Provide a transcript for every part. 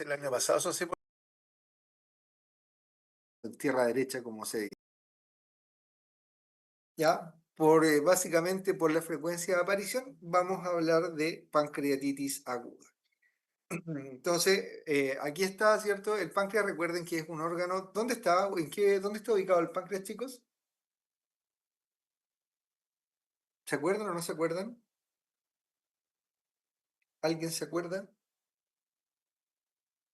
El año pasado, eso sí, en tierra derecha, como se dice. Ya, básicamente por la frecuencia de aparición, vamos a hablar de pancreatitis aguda. Entonces, aquí está, ¿cierto? El páncreas, recuerden que es un órgano. ¿Dónde está? ¿Dónde está ubicado el páncreas, chicos? ¿Se acuerdan o no se acuerdan? ¿Alguien se acuerda?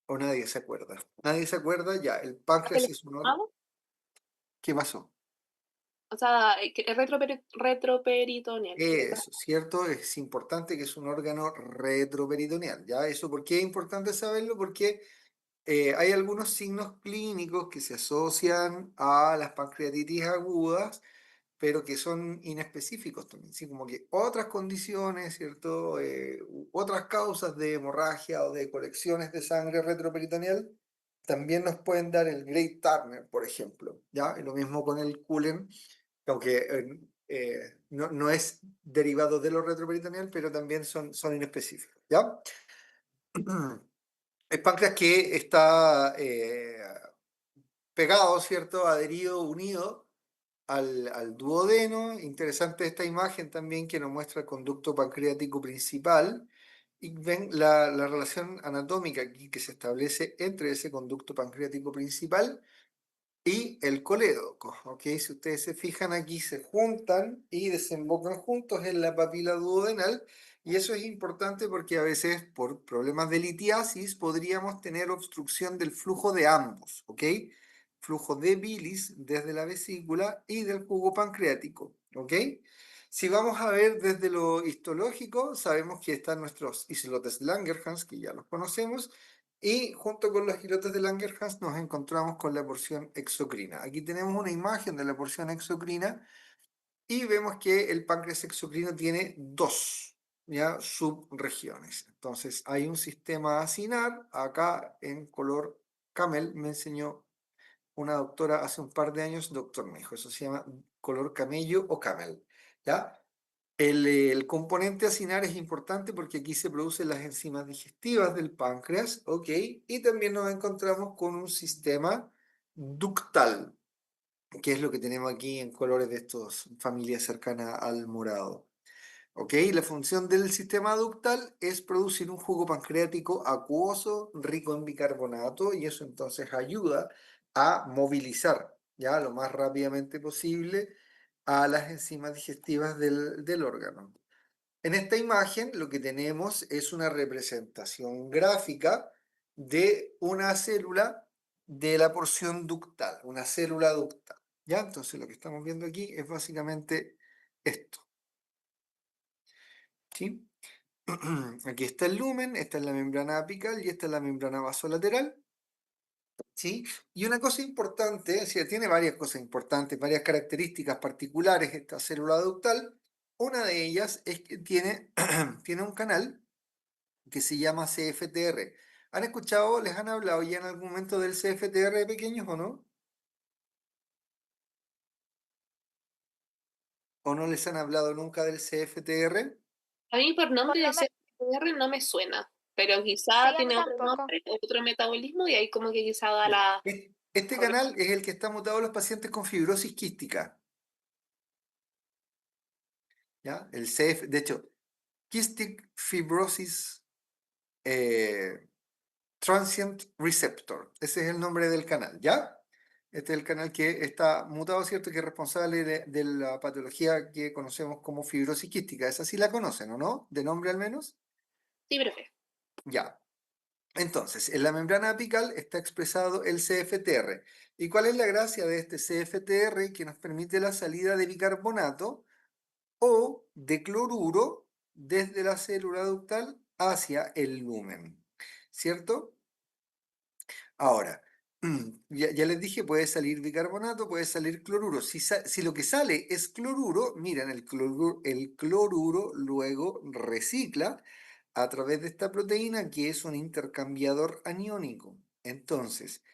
¿O nadie se acuerda? Nadie se acuerda, ya, el páncreas ¿El es un órgano. estómago? ¿Qué pasó? O sea, que es retroperitoneal, ¿verdad? Eso, ¿cierto? Es importante que es un órgano retroperitoneal, ¿ya? Eso, ¿por qué es importante saberlo? Porque hay algunos signos clínicos que se asocian a las pancreatitis agudas, pero que son inespecíficos también, ¿sí? Como que otras condiciones, ¿cierto? Otras causas de hemorragia o de colecciones de sangre retroperitoneal también nos pueden dar el Great Turner, por ejemplo, ¿ya? Y lo mismo con el Cullen, aunque no es derivado de lo retroperitoneal, pero también son inespecíficos, ¿ya? El páncreas que está pegado, ¿cierto? Adherido, unido al duodeno. Interesante esta imagen también que nos muestra el conducto pancreático principal. Y ven la relación anatómica aquí que se establece entre ese conducto pancreático principal y el colédoco, ¿ok? Si ustedes se fijan aquí, se juntan y desembocan juntos en la papila duodenal, y eso es importante porque a veces por problemas de litiasis podríamos tener obstrucción del flujo de ambos, ¿ok? Flujo de bilis desde la vesícula y del jugo pancreático, ¿ok? Si vamos a ver desde lo histológico, sabemos que están nuestros islotes Langerhans, que ya los conocemos, y junto con los islotes de Langerhans nos encontramos con la porción exocrina. Aquí tenemos una imagen de la porción exocrina y vemos que el páncreas exocrino tiene dos, ¿ya? Subregiones. Entonces hay un sistema acinar, acá en color camel, me enseñó una doctora hace un par de años, doctor Mejo, eso se llama color camello o camel, ¿ya? El componente acinar es importante porque aquí se producen las enzimas digestivas del páncreas, ¿ok? Y también nos encontramos con un sistema ductal, que es lo que tenemos aquí en colores de estos familias cercanas al morado. ¿Ok? La función del sistema ductal es producir un jugo pancreático acuoso, rico en bicarbonato, y eso entonces ayuda a movilizar, ya lo más rápidamente posible a las enzimas digestivas del órgano. En esta imagen lo que tenemos es una representación gráfica de una célula de la porción ductal, una célula ductal. ¿Ya? Entonces lo que estamos viendo aquí es básicamente esto. ¿Sí? Aquí está el lumen, esta es la membrana apical y esta es la membrana vasolateral. ¿Sí? Y una cosa importante, es decir, tiene varias cosas importantes, varias características particulares esta célula ductal. Una de ellas es que tiene, tiene un canal que se llama CFTR. ¿Han escuchado, les han hablado ya en algún momento del CFTR de pequeños o no? ¿O no les han hablado nunca del CFTR? A mí por Por nombre de nombre, CPR no me suena, pero quizá sí, a mí tiene otro tampoco. nombre, otro metabolismo y ahí como que quizá da Ya. la Este corrección. canal es el que está mutado en los pacientes con fibrosis quística. ¿Ya? El CF, de hecho, Cystic Fibrosis eh, Transient Receptor. Ese es el nombre del canal, ¿ya? Este es el canal que está mutado, ¿cierto? Que es responsable de la patología que conocemos como fibrosis quística. Esa sí la conocen, ¿o no? ¿De nombre al menos? Sí, profe. Ya. Entonces, en la membrana apical está expresado el CFTR. ¿Y cuál es la gracia de este CFTR? Que nos permite la salida de bicarbonato o de cloruro desde la célula ductal hacia el lumen, ¿cierto? Ahora, ya les dije, puede salir bicarbonato, puede salir cloruro. Si lo que sale es cloruro, miren, el cloruro luego recicla a través de esta proteína que es un intercambiador aniónico. Entonces,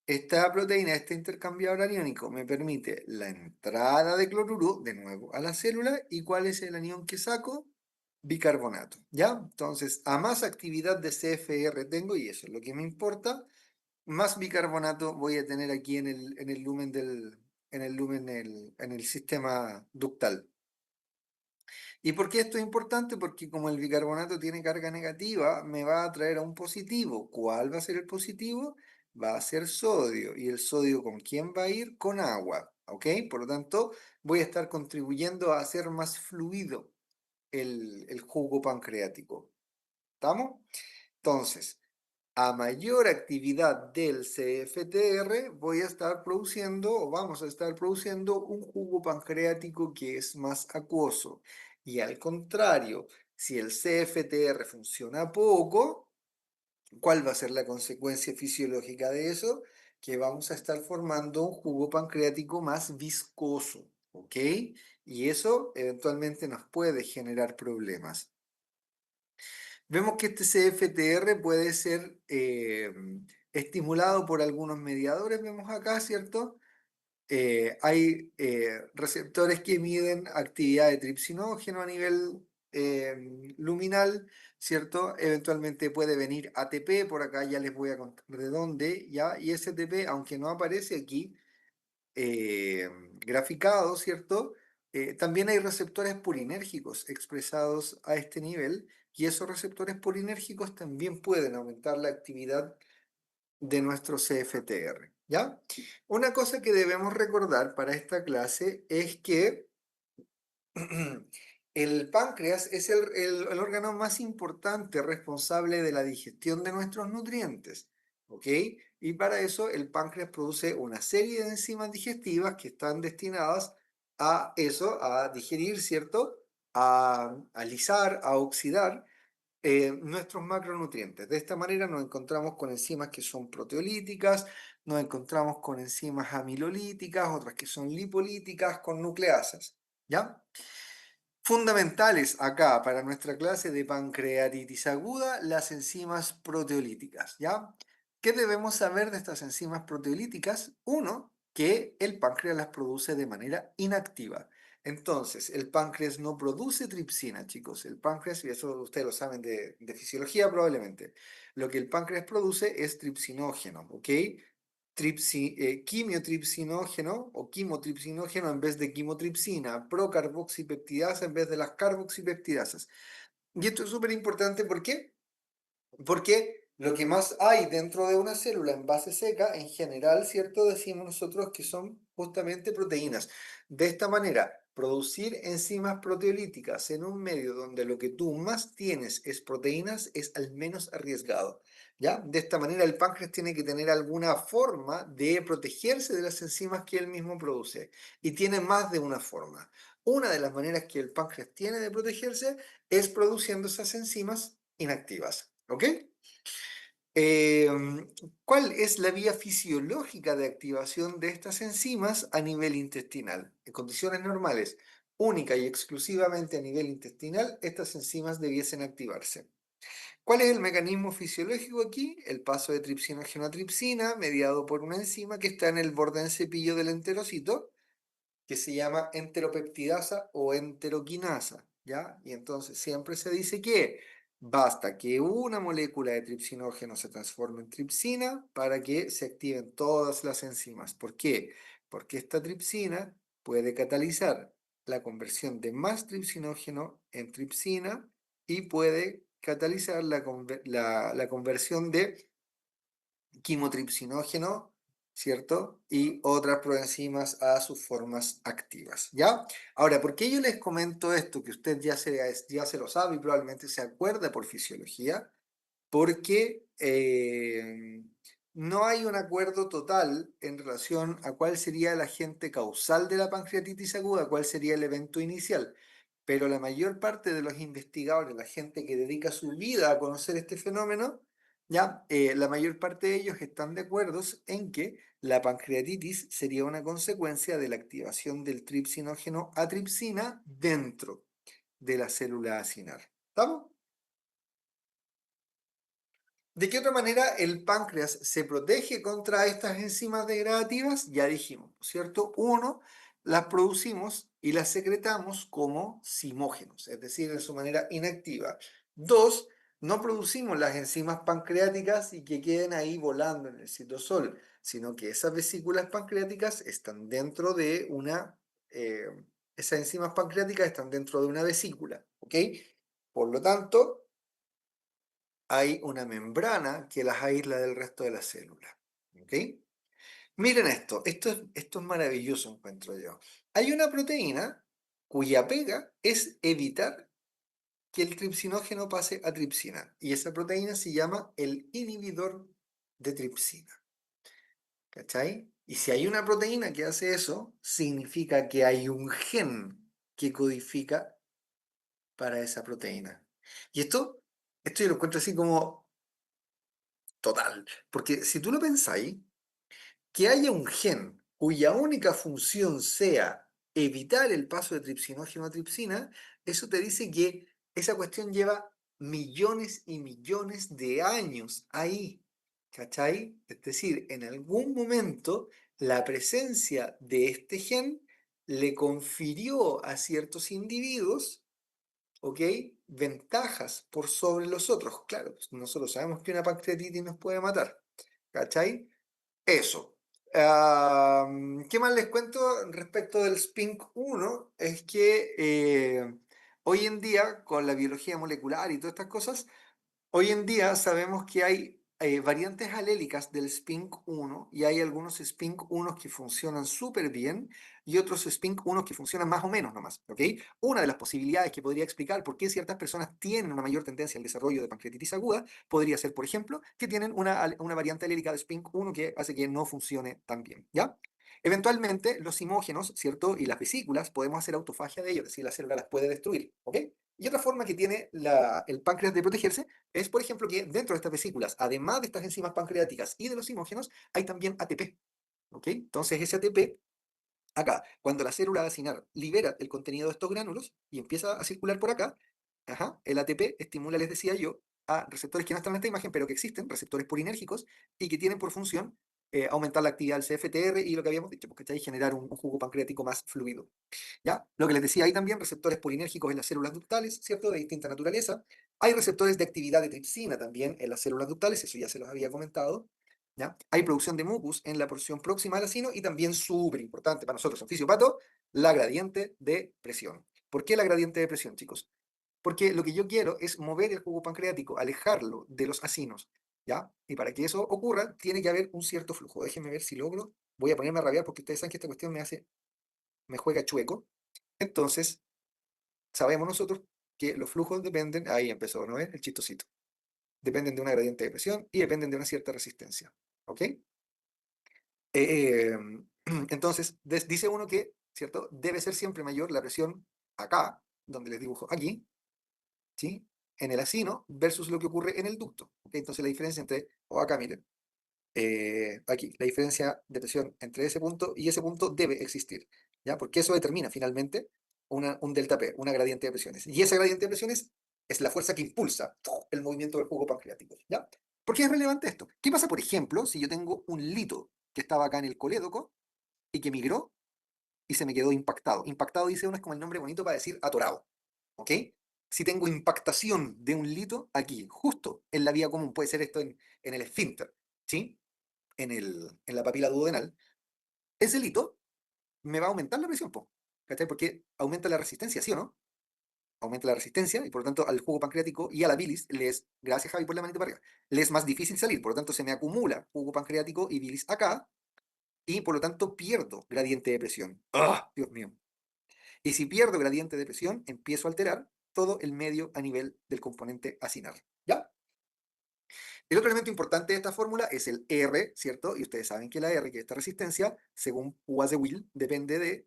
esta proteína, este intercambiador aniónico, me permite la entrada de cloruro de nuevo a la célula. ¿Y cuál es el anión que saco? bicarbonato, ¿ya? Entonces, a más actividad de CFR tengo, y eso es lo que me importa, más bicarbonato voy a tener aquí en el lumen en el sistema ductal. ¿Y por qué esto es importante? Porque como el bicarbonato tiene carga negativa, me va a traer a un positivo. ¿Cuál va a ser el positivo? Va a ser sodio. ¿Y el sodio con quién va a ir? Con agua. ¿Ok? Por lo tanto, voy a estar contribuyendo a hacer más fluido el jugo pancreático. ¿Estamos? Entonces, a mayor actividad del CFTR, voy a estar produciendo o vamos a estar produciendo un jugo pancreático que es más acuoso. Y al contrario, si el CFTR funciona poco, ¿cuál va a ser la consecuencia fisiológica de eso? Que vamos a estar formando un jugo pancreático más viscoso, ¿ok? Y eso eventualmente nos puede generar problemas. Vemos que este CFTR puede ser estimulado por algunos mediadores, vemos acá, ¿cierto? Hay receptores que miden actividad de tripsinógeno a nivel luminal, ¿cierto? Eventualmente puede venir ATP, por acá ya les voy a contar de dónde, ¿ya? Y ese ATP, aunque no aparece aquí, graficado, ¿cierto? También hay receptores purinérgicos expresados a este nivel y esos receptores purinérgicos también pueden aumentar la actividad de nuestro CFTR, ¿ya? Una cosa que debemos recordar para esta clase es que el páncreas es el órgano más importante responsable de la digestión de nuestros nutrientes, ¿ok? Y para eso el páncreas produce una serie de enzimas digestivas que están destinadas a eso, a digerir, ¿cierto? A lisar, a oxidar nuestros macronutrientes. De esta manera nos encontramos con enzimas que son proteolíticas, nos encontramos con enzimas amilolíticas, otras que son lipolíticas, con nucleasas, ¿ya? Fundamentales acá para nuestra clase de pancreatitis aguda, las enzimas proteolíticas, ¿ya? ¿Qué debemos saber de estas enzimas proteolíticas? Uno, que el páncreas las produce de manera inactiva. Entonces, el páncreas no produce tripsina, chicos. El páncreas, y eso ustedes lo saben de fisiología probablemente, lo que el páncreas produce es tripsinógeno, ¿ok? Quimiotripsinógeno o quimotripsinógeno en vez de quimotripsina, procarboxipeptidasa en vez de las carboxipeptidasas. Y esto es súper importante, ¿por qué? Porque lo que más hay dentro de una célula en base seca, en general, ¿cierto? Decimos nosotros que son justamente proteínas. De esta manera, producir enzimas proteolíticas en un medio donde lo que tú más tienes es proteínas es al menos arriesgado, ¿ya? De esta manera, el páncreas tiene que tener alguna forma de protegerse de las enzimas que él mismo produce. Y tiene más de una forma. Una de las maneras que el páncreas tiene de protegerse es produciendo esas enzimas inactivas. ¿Ok? Em, ¿Cuál es la vía fisiológica de activación de estas enzimas a nivel intestinal? En condiciones normales, única y exclusivamente a nivel intestinal, estas enzimas debiesen activarse. ¿Cuál es el mecanismo fisiológico aquí? El paso de tripsinógeno a tripsina, mediado por una enzima que está en el borde del cepillo del enterocito, que se llama enteropeptidasa o enteroquinasa, ¿ya? Y entonces siempre se dice que basta que una molécula de tripsinógeno se transforme en tripsina para que se activen todas las enzimas. ¿Por qué? Porque esta tripsina puede catalizar la conversión de más tripsinógeno en tripsina y puede catalizar la conversión de quimotripsinógeno, ¿cierto? Y otras proenzimas a sus formas activas, ¿ya? Ahora, ¿por qué yo les comento esto? Que usted ya se lo sabe y probablemente se acuerda por fisiología, porque no hay un acuerdo total en relación a cuál sería el agente causal de la pancreatitis aguda, cuál sería el evento inicial. Pero la mayor parte de los investigadores, la gente que dedica su vida a conocer este fenómeno, ya, la mayor parte de ellos están de acuerdo en que la pancreatitis sería una consecuencia de la activación del tripsinógeno a tripsina dentro de la célula acinar. ¿Estamos? ¿De qué otra manera el páncreas se protege contra estas enzimas degradativas? Ya dijimos, ¿cierto? Uno, las producimos y las secretamos como simógenos, es decir, en su manera inactiva. Dos, no producimos las enzimas pancreáticas y que queden ahí volando en el citosol, sino que esas vesículas pancreáticas están dentro de eh, esas enzimas pancreáticas están dentro de una vesícula, ¿ok? Por lo tanto, hay una membrana que las aísla del resto de las células, ¿ok? Miren esto es maravilloso, encuentro yo. Hay una proteína cuya pega es evitar que el tripsinógeno pase a tripsina, y esa proteína se llama el inhibidor de tripsina, ¿cachai? Y si hay una proteína que hace eso, significa que hay un gen que codifica para esa proteína. Y esto yo lo encuentro así como total, porque si tú lo pensáis, que haya un gen cuya única función sea evitar el paso de tripsinógeno a tripsina, eso te dice que esa cuestión lleva millones y millones de años ahí, ¿cachai? Es decir, en algún momento la presencia de este gen le confirió a ciertos individuos, ¿ok? Ventajas por sobre los otros. Claro, pues nosotros sabemos que una pancreatitis nos puede matar, ¿cachai? Eso. ¿Qué más les cuento respecto del SPINC1? Es que hoy en día, con la biología molecular y todas estas cosas, hoy en día sabemos que hay variantes alélicas del SPINC1 y hay algunos SPINC1 que funcionan súper bien y otros SPINC1 que funcionan más o menos nomás, ¿ok? Una de las posibilidades que podría explicar por qué ciertas personas tienen una mayor tendencia al desarrollo de pancreatitis aguda podría ser, por ejemplo, que tienen una variante alélica de SPINC1 que hace que no funcione tan bien, ¿ya? Eventualmente, los simógenos, ¿cierto? Y las vesículas, podemos hacer autofagia de ellos, es decir, la célula las puede destruir, ¿ok? Y otra forma que tiene el páncreas de protegerse es, por ejemplo, que dentro de estas vesículas, además de estas enzimas pancreáticas y de los simógenos, hay también ATP, ¿ok? Entonces ese ATP, acá, cuando la célula de acinar libera el contenido de estos gránulos y empieza a circular por acá, ajá, el ATP estimula, les decía yo, a receptores que no están en esta imagen, pero que existen, receptores polinérgicos, y que tienen por función aumentar la actividad del CFTR y lo que habíamos dicho, porque hay generar un jugo pancreático más fluido. ¿Ya? Lo que les decía, hay también receptores polinérgicos en las células ductales, ¿cierto? De distinta naturaleza. Hay receptores de actividad de tripsina también en las células ductales, eso ya se los había comentado. ¿Ya? Hay producción de mucus en la porción próxima al acino y también, súper importante para nosotros en fisiopato, la gradiente de presión. ¿Por qué la gradiente de presión, chicos? Porque lo que yo quiero es mover el jugo pancreático, alejarlo de los acinos, ¿ya? Y para que eso ocurra, tiene que haber un cierto flujo. Déjenme ver si logro. Voy a ponerme a rabiar porque ustedes saben que esta cuestión me juega chueco. Entonces, sabemos nosotros que los flujos dependen, ahí empezó, ¿no ven? El chistosito. Dependen de una gradiente de presión y dependen de una cierta resistencia. ¿Ok? Eh, entonces, dice uno que, ¿cierto? Debe ser siempre mayor la presión acá, donde les dibujo aquí, ¿sí? En el acino versus lo que ocurre en el ducto. ¿Ok? Entonces, la diferencia entre, o acá, miren, aquí, la diferencia de presión entre ese punto y ese punto debe existir, ¿ya? Porque eso determina finalmente un delta P, una gradiente de presiones. Y esa gradiente de presiones es la fuerza que impulsa el movimiento del jugo pancreático, ¿ya? ¿Por qué es relevante esto? ¿Qué pasa, por ejemplo, si yo tengo un lito que estaba acá en el colédoco y que migró y se me quedó impactado? Impactado, dice uno, es como el nombre bonito para decir atorado, ¿ok? Si tengo impactación de un lito aquí, justo en la vía común, puede ser esto en el esfínter, ¿sí? En la papila duodenal, ese lito me va a aumentar la presión, po, ¿cachai? Porque aumenta la resistencia, ¿sí o no? Aumenta la resistencia y por lo tanto al jugo pancreático y a la bilis les, gracias Javi por la manita para arriba, les es más difícil salir, por lo tanto se me acumula jugo pancreático y bilis acá y por lo tanto pierdo gradiente de presión. ¡Ah! Dios mío. Y si pierdo gradiente de presión, empiezo a alterar todo el medio a nivel del componente acinar. ¿Ya? El otro elemento importante de esta fórmula es el R, ¿cierto? Y ustedes saben que la R, que es esta resistencia, según Was de Will, depende de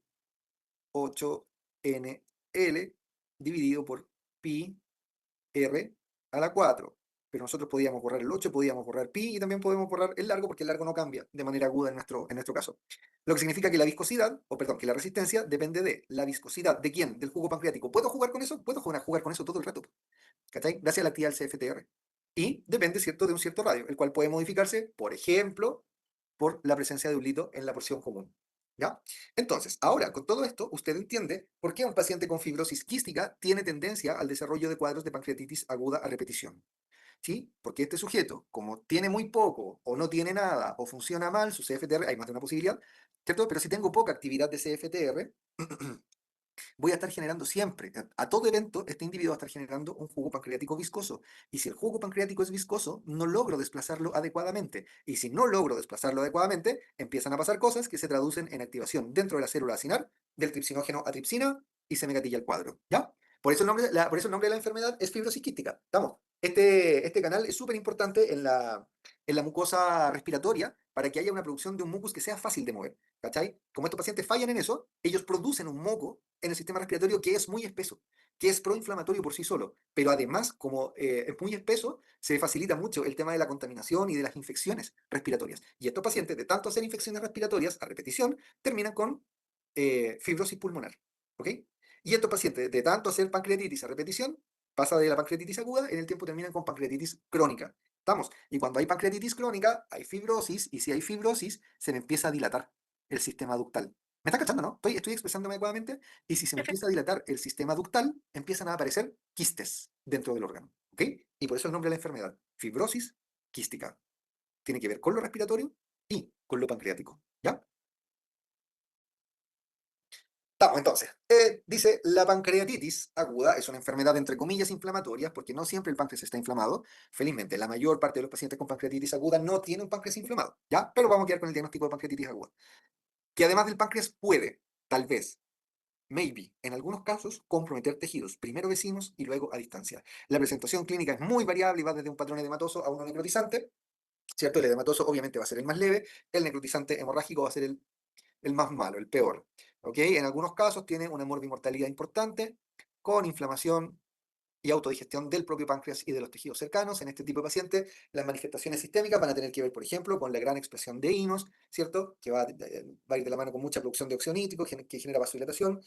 8NL dividido por pi R a la 4. Pero nosotros podíamos borrar el 8, podíamos borrar pi y también podemos borrar el largo porque el largo no cambia de manera aguda en nuestro caso. Lo que significa que la viscosidad, o perdón, que la resistencia depende de la viscosidad. ¿De quién? Del jugo pancreático. ¿Puedo jugar con eso? Puedo jugar con eso todo el rato. ¿Cachai? Gracias a la actividad del CFTR. Y depende, ¿cierto?, de un cierto radio, el cual puede modificarse, por ejemplo, por la presencia de un lito en la porción común. ¿Ya? Entonces, ahora con todo esto, usted entiende por qué un paciente con fibrosis quística tiene tendencia al desarrollo de cuadros de pancreatitis aguda a repetición. ¿Sí? Porque este sujeto, como tiene muy poco, o no tiene nada, o funciona mal, su CFTR, hay más de una posibilidad, ¿cierto? Pero si tengo poca actividad de CFTR, voy a estar generando siempre, a todo evento, este individuo va a estar generando un jugo pancreático viscoso. Y si el jugo pancreático es viscoso, no logro desplazarlo adecuadamente. Y si no logro desplazarlo adecuadamente, empiezan a pasar cosas que se traducen en activación dentro de la célula acinar del tripsinógeno a tripsina y se me gatilla el cuadro. ¿Ya? Por eso por eso el nombre de la enfermedad es fibrosis quística. ¿Estamos? Este canal es súper importante en la mucosa respiratoria para que haya una producción de un mucus que sea fácil de mover. ¿Cachai? Como estos pacientes fallan en eso, ellos producen un moco en el sistema respiratorio que es muy espeso, que es proinflamatorio por sí solo, pero además, como es muy espeso, se facilita mucho el tema de la contaminación y de las infecciones respiratorias. Y estos pacientes, de tanto hacer infecciones respiratorias a repetición, terminan con fibrosis pulmonar. ¿Ok? Y estos pacientes, de tanto hacer pancreatitis a repetición, pasa de la pancreatitis aguda, en el tiempo terminan con pancreatitis crónica. ¿Estamos? Y cuando hay pancreatitis crónica, hay fibrosis, y si hay fibrosis, se me empieza a dilatar el sistema ductal. ¿Me está cachando, no? Estoy expresándome adecuadamente. Y si se me empieza a dilatar el sistema ductal, empiezan a aparecer quistes dentro del órgano. ¿Ok? Y por eso el nombre de la enfermedad, fibrosis quística. Tiene que ver con lo respiratorio y con lo pancreático. ¿Ya? Estamos entonces. Dice, la pancreatitis aguda es una enfermedad entre comillas inflamatoria porque no siempre el páncreas está inflamado. Felizmente, la mayor parte de los pacientes con pancreatitis aguda no tienen un páncreas inflamado. ¿Ya? Pero vamos a quedar con el diagnóstico de pancreatitis aguda. Que además del páncreas puede, tal vez, maybe, en algunos casos, comprometer tejidos, primero vecinos y luego a distancia. La presentación clínica es muy variable y va desde un patrón edematoso a uno necrotizante, ¿cierto? El edematoso obviamente va a ser el más leve, el necrotizante hemorrágico va a ser el más malo, el peor. ¿Ok? En algunos casos tiene una morbimortalidad importante, con inflamación y autodigestión del propio páncreas y de los tejidos cercanos. En este tipo de pacientes, las manifestaciones sistémicas van a tener que ver, por ejemplo, con la gran expresión de inos, ¿cierto? Que va a ir de la mano con mucha producción de óxido nítrico, que genera vasodilatación.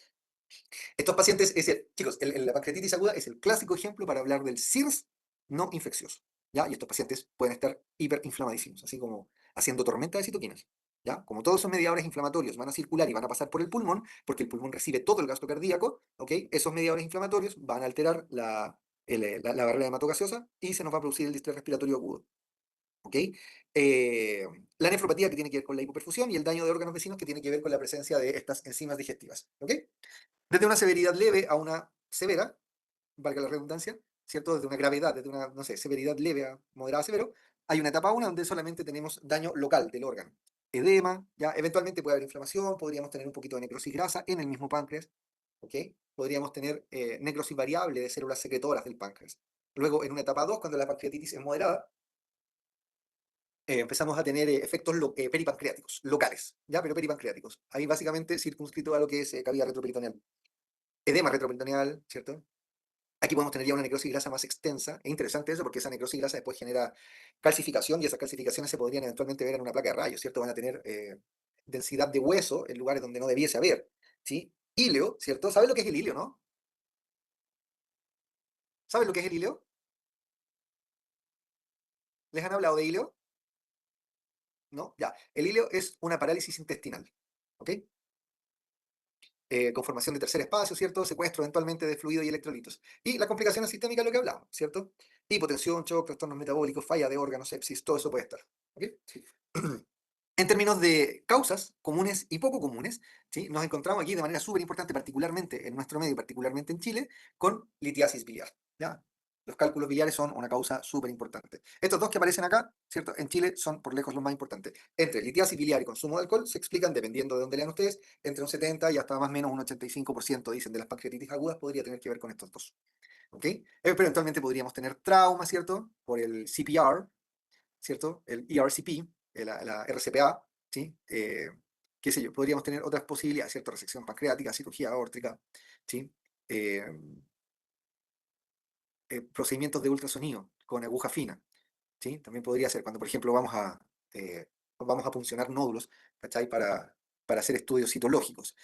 Estos pacientes, chicos, la pancreatitis aguda es el clásico ejemplo para hablar del SIRS no infeccioso. ¿Ya? Y estos pacientes pueden estar hiperinflamadísimos, así como haciendo tormenta de citoquinas. ¿Ya? Como todos son mediadores inflamatorios, van a circular y van a pasar por el pulmón, porque el pulmón recibe todo el gasto cardíaco, ¿ok? Esos mediadores inflamatorios van a alterar la barrera hematogaseosa y se nos va a producir el distrés respiratorio agudo. ¿Ok? La nefropatía que tiene que ver con la hipoperfusión y el daño de órganos vecinos que tiene que ver con la presencia de estas enzimas digestivas. ¿Ok? Desde una severidad leve a una severa, valga la redundancia, ¿cierto? Desde una gravedad, desde una, no sé, severidad leve a moderada a severo, hay una etapa 1 donde solamente tenemos daño local del órgano. Edema, ya eventualmente puede haber inflamación, podríamos tener un poquito de necrosis grasa en el mismo páncreas, ¿ok? Podríamos tener necrosis variable de células secretoras del páncreas. Luego, en una etapa 2, cuando la pancreatitis es moderada, empezamos a tener efectos peripancreáticos, locales, ¿ya? Pero peripancreáticos. Ahí básicamente circunscrito a lo que es cavidad retroperitoneal. Edema retroperitoneal, ¿cierto? Aquí podemos tener ya una necrosis grasa más extensa. Es interesante eso porque esa necrosis grasa después genera calcificación y esas calcificaciones se podrían eventualmente ver en una placa de rayos, ¿cierto? Van a tener densidad de hueso en lugares donde no debiese haber, ¿sí? Híleo, ¿cierto? ¿Sabes lo que es el híleo, no? ¿Sabes lo que es el híleo? ¿Les han hablado de híleo? ¿No? Ya. El híleo es una parálisis intestinal, ¿ok? Con formación de tercer espacio, ¿cierto? Secuestro eventualmente de fluido y electrolitos. Y la complicación sistémica es lo que hablamos, ¿cierto? Hipotensión, shock, trastornos metabólicos, falla de órganos, sepsis, todo eso puede estar. ¿Ok? Sí. En términos de causas comunes y poco comunes, ¿sí? Nos encontramos aquí de manera súper importante, particularmente en nuestro medio, particularmente en Chile, con litiasis biliar. ¿Ya? Los cálculos biliares son una causa súper importante. Estos dos que aparecen acá, ¿cierto? En Chile son por lejos los más importantes. Entre litiasis biliar y consumo de alcohol se explican, dependiendo de dónde lean ustedes, entre un 70 y hasta más o menos un 85%, dicen, de las pancreatitis agudas podría tener que ver con estos dos. ¿Ok? Pero eventualmente podríamos tener trauma, ¿cierto? Por el CPR, ¿cierto? El ERCP, la RCPA, ¿sí? Qué sé yo, podríamos tener otras posibilidades, ¿cierto? Resección pancreática, cirugía aórtica, ¿sí? Eh, procedimientos de ultrasonido con aguja fina, ¿sí? También podría ser cuando, por ejemplo, vamos a puncionar nódulos, ¿cachai? Para hacer estudios citológicos.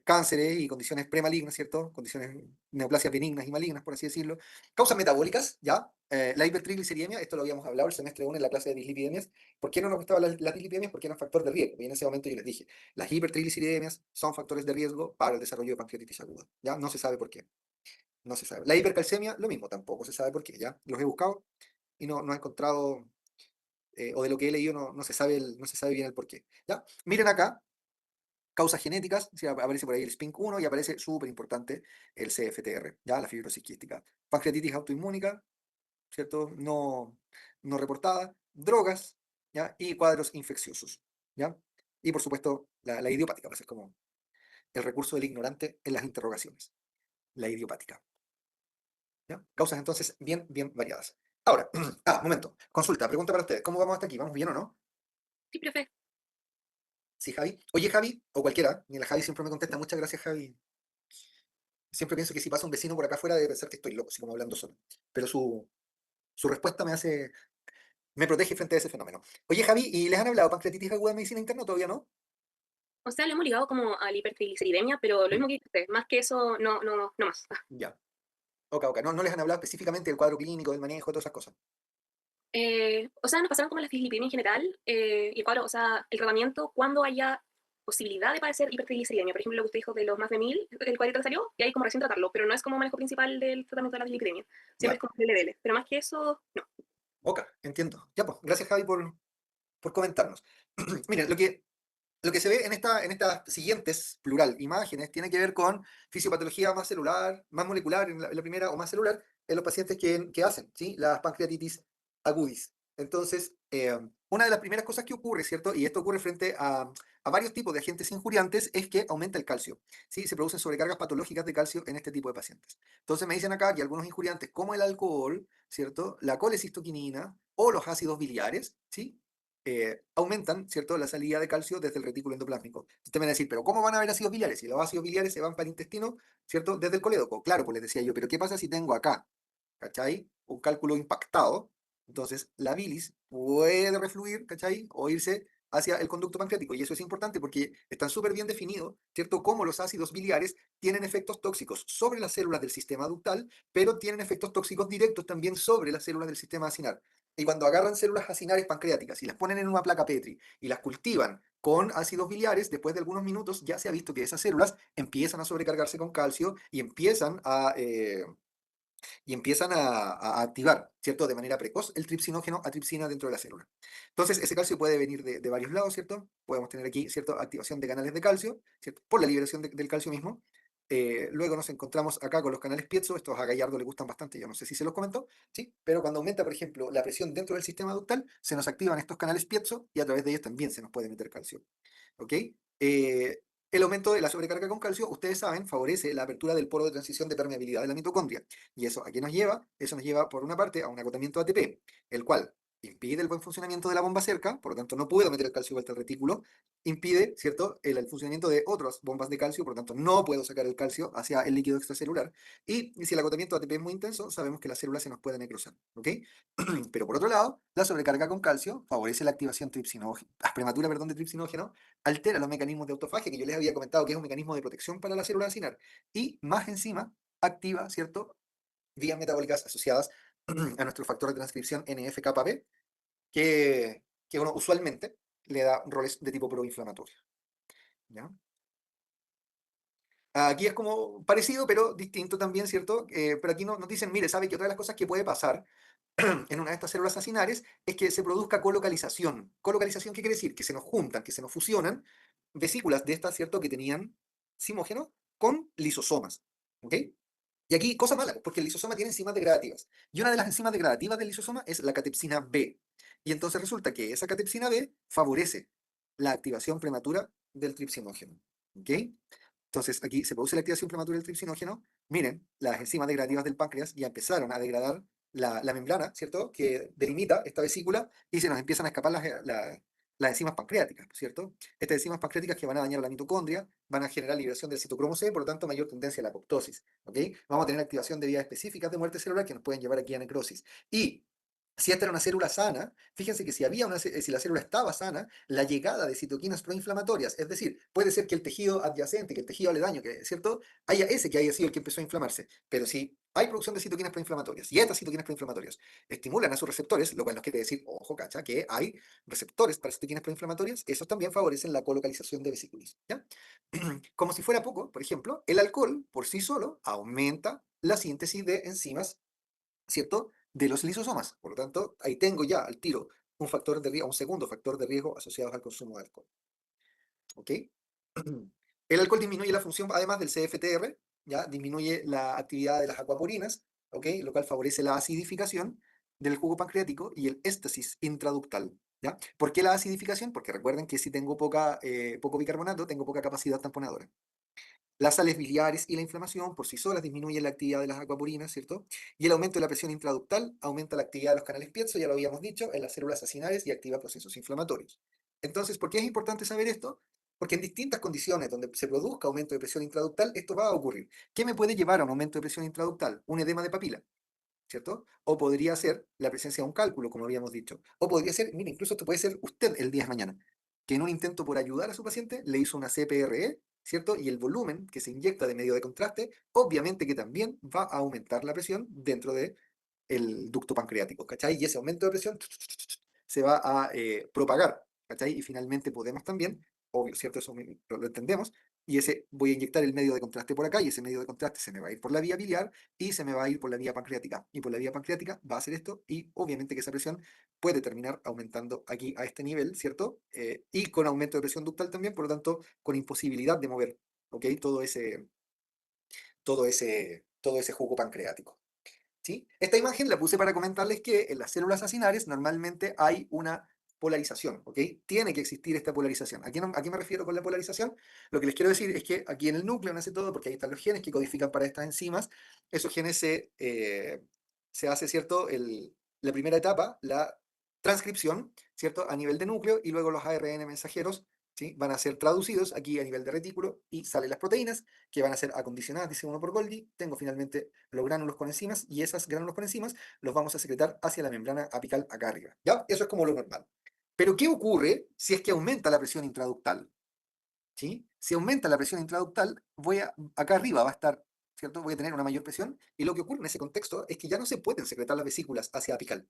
cánceres y condiciones premalignas, ¿cierto? Condiciones, neoplasias benignas y malignas, por así decirlo. Causas metabólicas, ¿ya? La hipertrigliceridemia, esto lo habíamos hablado el semestre 1 en la clase de dislipidemias. ¿Por qué no nos gustaban las dislipidemias? Porque eran factor de riesgo. Y en ese momento yo les dije, las hipertrigliceridemias son factores de riesgo para el desarrollo de pancreatitis aguda, ¿ya? No se sabe por qué. No se sabe. La hipercalcemia, lo mismo, tampoco se sabe por qué, ¿ya? Los he buscado y no he encontrado, o de lo que he leído no se sabe, no se sabe bien el por qué, ¿ya? Miren acá, causas genéticas, ¿sí? Aparece por ahí el SPINK1 y aparece súper importante el CFTR, ¿ya? La fibrosis quística. Pancreatitis autoinmúnica, ¿cierto? No reportada. Drogas, ¿ya? Y cuadros infecciosos, ¿ya? Y por supuesto, la idiopática, va a ser como el recurso del ignorante en las interrogaciones. La idiopática, ¿ya? Causas entonces bien variadas. Ahora, momento, consulta, pregunta para ustedes. ¿Cómo vamos hasta aquí? ¿Vamos bien o no? Sí, profe. Sí, Javi. Oye, Javi, o cualquiera, ni la Javi siempre me contesta. Muchas gracias, Javi. Siempre pienso que si pasa un vecino por acá afuera debe pensar que estoy loco, así como hablando solo. Pero su respuesta me protege frente a ese fenómeno. Oye, Javi, ¿y les han hablado de pancreatitis aguda en medicina interna o todavía no? O sea, lo hemos ligado como a la hipertrigliceridemia, pero lo mismo que usted, más que eso, no más. Ya. Ok. No les han hablado específicamente del cuadro clínico, del manejo, todas esas cosas. O sea, nos pasaron como las dislipidemia en general, y el cuadro, o sea, el tratamiento cuando haya posibilidad de padecer hipertrigliceridemia. Por ejemplo, lo que usted dijo de los más de 1000, el cuadrito que salió, y hay como recién tratarlo, pero no es como manejo principal del tratamiento de la dislipidemia. Siempre es Ya. como LDL, pero más que eso, no. Ok, entiendo. Ya, pues, gracias, Javi, por comentarnos. Miren, lo que se ve en estas siguientes, plural, imágenes, tiene que ver con fisiopatología más celular, más molecular en la primera, o más celular en los pacientes que hacen, ¿sí? Las pancreatitis agudis. Entonces, una de las primeras cosas que ocurre, ¿cierto? Y esto ocurre frente a varios tipos de agentes injuriantes, es que aumenta el calcio, ¿sí? Se producen sobrecargas patológicas de calcio en este tipo de pacientes. Entonces me dicen acá que algunos injuriantes, como el alcohol, ¿cierto? La colecistoquinina o los ácidos biliares, ¿sí? Aumentan, ¿cierto?, la salida de calcio desde el retículo endoplásmico. Usted me va a decir, pero ¿cómo van a haber ácidos biliares? Si los ácidos biliares se van para el intestino, ¿cierto?, desde el colédoco. Claro, pues les decía yo, pero ¿qué pasa si tengo acá, ¿cachai? Un cálculo impactado. Entonces, la bilis puede refluir, ¿cachai? O irse hacia el conducto pancreático. Y eso es importante porque está súper bien definido, ¿cierto?, cómo los ácidos biliares tienen efectos tóxicos sobre las células del sistema ductal, pero tienen efectos tóxicos directos también sobre las células del sistema acinar. Y cuando agarran células acinares pancreáticas y las ponen en una placa Petri y las cultivan con ácidos biliares, después de algunos minutos ya se ha visto que esas células empiezan a sobrecargarse con calcio y empiezan a activar, ¿cierto? De manera precoz el tripsinógeno a tripsina dentro de la célula. Entonces, ese calcio puede venir de varios lados, ¿cierto? Podemos tener aquí, ¿cierto? Activación de canales de calcio, ¿cierto? Por la liberación del calcio mismo. Luego nos encontramos acá con los canales piezo, estos a Gallardo le gustan bastante, yo no sé si se los comentó, ¿sí? Pero cuando aumenta, por ejemplo, la presión dentro del sistema ductal, se nos activan estos canales piezo y a través de ellos también se nos puede meter calcio, ¿ok? El aumento de la sobrecarga con calcio, ustedes saben, favorece la apertura del poro de transición de permeabilidad de la mitocondria. ¿Y eso a qué nos lleva? Eso nos lleva, por una parte, a un agotamiento de ATP, el cual impide el buen funcionamiento de la bomba cerca, por lo tanto no puedo meter el calcio vuelta al retículo, impide, ¿cierto?, el funcionamiento de otras bombas de calcio, por lo tanto no puedo sacar el calcio hacia el líquido extracelular. Y si el agotamiento de ATP es muy intenso, sabemos que las células se nos pueden necrosar, ¿ok? Pero por otro lado, la sobrecarga con calcio favorece la activación prematura, perdón, de tripsinógeno, altera los mecanismos de autofagia, que yo les había comentado que es un mecanismo de protección para la célula acinar, y más encima activa, ¿cierto?, vías metabólicas asociadas a nuestro factor de transcripción NF-κB, que uno usualmente le da roles de tipo proinflamatorio, ¿ya? Aquí es como parecido, pero distinto también, ¿cierto? Pero aquí nos dicen, mire, sabe que otra de las cosas que puede pasar en una de estas células acinares es que se produzca colocalización. ¿Colocalización qué quiere decir? Que se nos juntan, que se nos fusionan vesículas de estas, ¿cierto?, que tenían simógeno con lisosomas. ¿Ok? Y aquí, cosa mala, porque el lisosoma tiene enzimas degradativas. Y una de las enzimas degradativas del lisosoma es la catepsina B. Y entonces resulta que esa catepsina B favorece la activación prematura del tripsinógeno. ¿Ok? Entonces aquí se produce la activación prematura del tripsinógeno. Miren, las enzimas degradativas del páncreas ya empezaron a degradar la membrana, ¿cierto?, que delimita esta vesícula y se nos empiezan a escapar las enzimas pancreáticas, ¿cierto? Estas enzimas pancreáticas que van a dañar la mitocondria, van a generar liberación del citocromo C, por lo tanto mayor tendencia a la apoptosis, ¿ok? Vamos a tener activación de vías específicas de muerte celular que nos pueden llevar aquí a necrosis. Y Si esta era una célula sana, fíjense que si si la célula estaba sana, la llegada de citoquinas proinflamatorias, es decir, puede ser que el tejido adyacente, que el tejido aledaño, ¿cierto? Haya ese que haya sido el que empezó a inflamarse. Pero si hay producción de citoquinas proinflamatorias y estas citoquinas proinflamatorias estimulan a sus receptores, lo cual nos quiere decir, ojo, cacha, que hay receptores para citoquinas proinflamatorias, esos también favorecen la colocalización de vesículas, ¿ya? Como si fuera poco, por ejemplo, el alcohol por sí solo aumenta la síntesis de enzimas, ¿cierto? De los lisosomas. Por lo tanto, ahí tengo ya al tiro un factor de riesgo, un segundo factor de riesgo asociado al consumo de alcohol. ¿Ok? El alcohol disminuye la función, además del CFTR, ¿ya? Disminuye la actividad de las acuaporinas, ¿ok? Lo cual favorece la acidificación del jugo pancreático y el éstasis intraductal, ¿ya? ¿Por qué la acidificación? Porque recuerden que si tengo poco bicarbonato, tengo poca capacidad tamponadora. Las sales biliares y la inflamación por sí solas disminuyen la actividad de las acuaporinas, ¿cierto? Y el aumento de la presión intraductal aumenta la actividad de los canales piezo, ya lo habíamos dicho, en las células acinares y activa procesos inflamatorios. Entonces, ¿por qué es importante saber esto? Porque en distintas condiciones donde se produzca aumento de presión intraductal, esto va a ocurrir. ¿Qué me puede llevar a un aumento de presión intraductal? Un edema de papila, ¿cierto? O podría ser la presencia de un cálculo, como habíamos dicho. O podría ser, mire, incluso esto puede ser usted el día de mañana, que en un intento por ayudar a su paciente le hizo una CPRE, ¿cierto? Y el volumen que se inyecta de medio de contraste, obviamente que también va a aumentar la presión dentro del ducto pancreático, ¿cachai? Y ese aumento de presión se va a propagar, ¿cachai? Y finalmente podemos también, obvio, ¿cierto? Eso lo entendemos, y ese voy a inyectar el medio de contraste por acá, y ese medio de contraste se me va a ir por la vía biliar y se me va a ir por la vía pancreática. Y por la vía pancreática va a hacer esto, y obviamente que esa presión puede terminar aumentando aquí a este nivel, ¿cierto? Y con aumento de presión ductal también, por lo tanto, con imposibilidad de mover, ¿ok? Todo ese jugo pancreático. ¿Sí? Esta imagen la puse para comentarles que en las células acinares normalmente hay una polarización, ¿ok? Tiene que existir esta polarización. ¿A qué me refiero con la polarización? Lo que les quiero decir es que aquí en el núcleo nace todo, porque ahí están los genes que codifican para estas enzimas. Esos genes se hace, ¿cierto? La primera etapa, la transcripción, ¿cierto? A nivel de núcleo, y luego los ARN mensajeros, ¿sí? Van a ser traducidos aquí a nivel de retículo y salen las proteínas que van a ser acondicionadas, dice uno por Golgi. Tengo finalmente los gránulos con enzimas, y esos gránulos con enzimas los vamos a secretar hacia la membrana apical acá arriba, ¿ya? Eso es como lo normal. Pero ¿qué ocurre si es que aumenta la presión intraductal? ¿Sí? Si aumenta la presión intraductal, acá arriba va a estar, ¿cierto? Voy a tener una mayor presión, y lo que ocurre en ese contexto es que ya no se pueden secretar las vesículas hacia apical,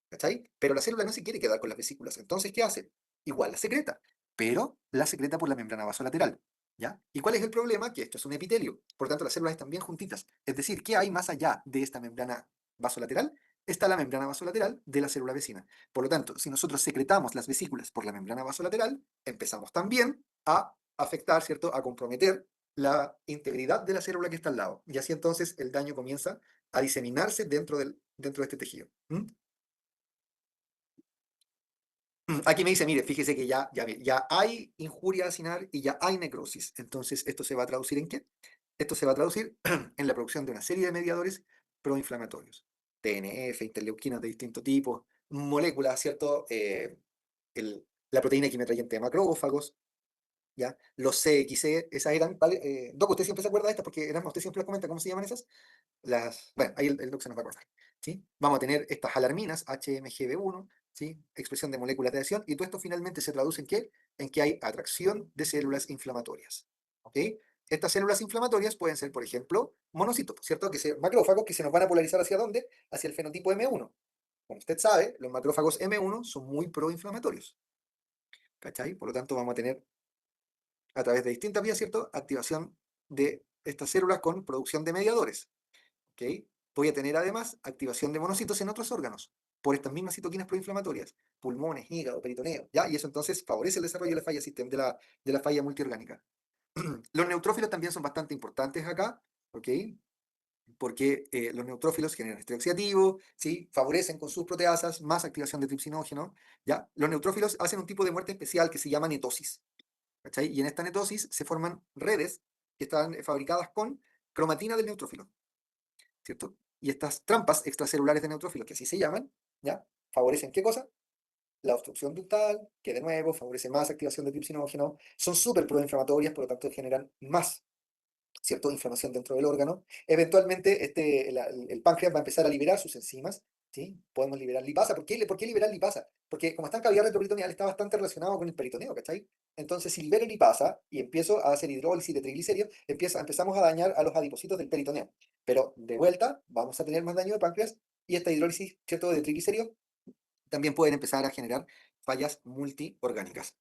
¿cachai? Pero la célula no se quiere quedar con las vesículas, entonces, ¿qué hace? Igual la secreta, pero la secreta por la membrana vasolateral, ¿ya? ¿Y cuál es el problema? Que esto es un epitelio, por tanto las células están bien juntitas. Es decir, ¿qué hay más allá de esta membrana vasolateral? Está la membrana vasolateral de la célula vecina. Por lo tanto, si nosotros secretamos las vesículas por la membrana vasolateral, empezamos también a afectar, ¿cierto? A comprometer la integridad de la célula que está al lado. Y así entonces el daño comienza a diseminarse dentro de este tejido. Aquí me dice, mire, fíjese que ya hay injuria acinar y ya hay necrosis. Entonces, ¿esto se va a traducir en qué? Esto se va a traducir en la producción de una serie de mediadores proinflamatorios. TNF, interleuquinas de distinto tipo, moléculas, ¿cierto? La proteína quimetrayente de macrófagos, ¿ya? Los CXC, esas eran, ¿vale? Doc, ¿usted siempre se acuerda de estas? Porque usted siempre las comenta, ¿cómo se llaman esas? Bueno, ahí el doc se nos va a acordar, ¿sí? Vamos a tener estas alarminas, HMGB1, ¿sí? Expresión de moléculas de adhesión, y todo esto finalmente se traduce en ¿qué? En que hay atracción de células inflamatorias, ¿ok? Estas células inflamatorias pueden ser, por ejemplo, monocitos, ¿cierto? Macrófagos que se nos van a polarizar ¿hacia dónde? Hacia el fenotipo M1. Como usted sabe, los macrófagos M1 son muy proinflamatorios, ¿cachai? Por lo tanto, vamos a tener a través de distintas vías, ¿cierto? Activación de estas células con producción de mediadores. ¿Ok? Voy a tener además activación de monocitos en otros órganos por estas mismas citoquinas proinflamatorias, pulmones, hígado, peritoneo, ¿ya? Y eso entonces favorece el desarrollo de la falla de la falla multiorgánica. Los neutrófilos también son bastante importantes acá, ¿ok? Porque los neutrófilos generan estrés oxidativo, ¿sí? Favorecen con sus proteasas más activación de tripsinógeno, ¿ya? Los neutrófilos hacen un tipo de muerte especial que se llama netosis, ¿cachai? Y en esta netosis se forman redes que están fabricadas con cromatina del neutrófilo, ¿cierto? Y estas trampas extracelulares de neutrófilos, que así se llaman, ¿ya? Favorecen ¿qué cosa? La obstrucción ductal, que de nuevo favorece más activación de tripsinógeno, son súper proinflamatorias, por lo tanto generan más, ¿cierto? Inflamación dentro del órgano. Eventualmente el páncreas va a empezar a liberar sus enzimas, ¿sí? Podemos liberar lipasa. ¿Por qué liberar lipasa? Porque como está en cavidad retroperitoneal, está bastante relacionado con el peritoneo, ¿cachai? Entonces, si libero lipasa y empiezo a hacer hidrólisis de triglicéridos, empezamos a dañar a los adipocitos del peritoneo. Pero de vuelta, vamos a tener más daño de páncreas y esta hidrólisis, ¿cierto?, de triglicéridos también pueden empezar a generar fallas multiorgánicas.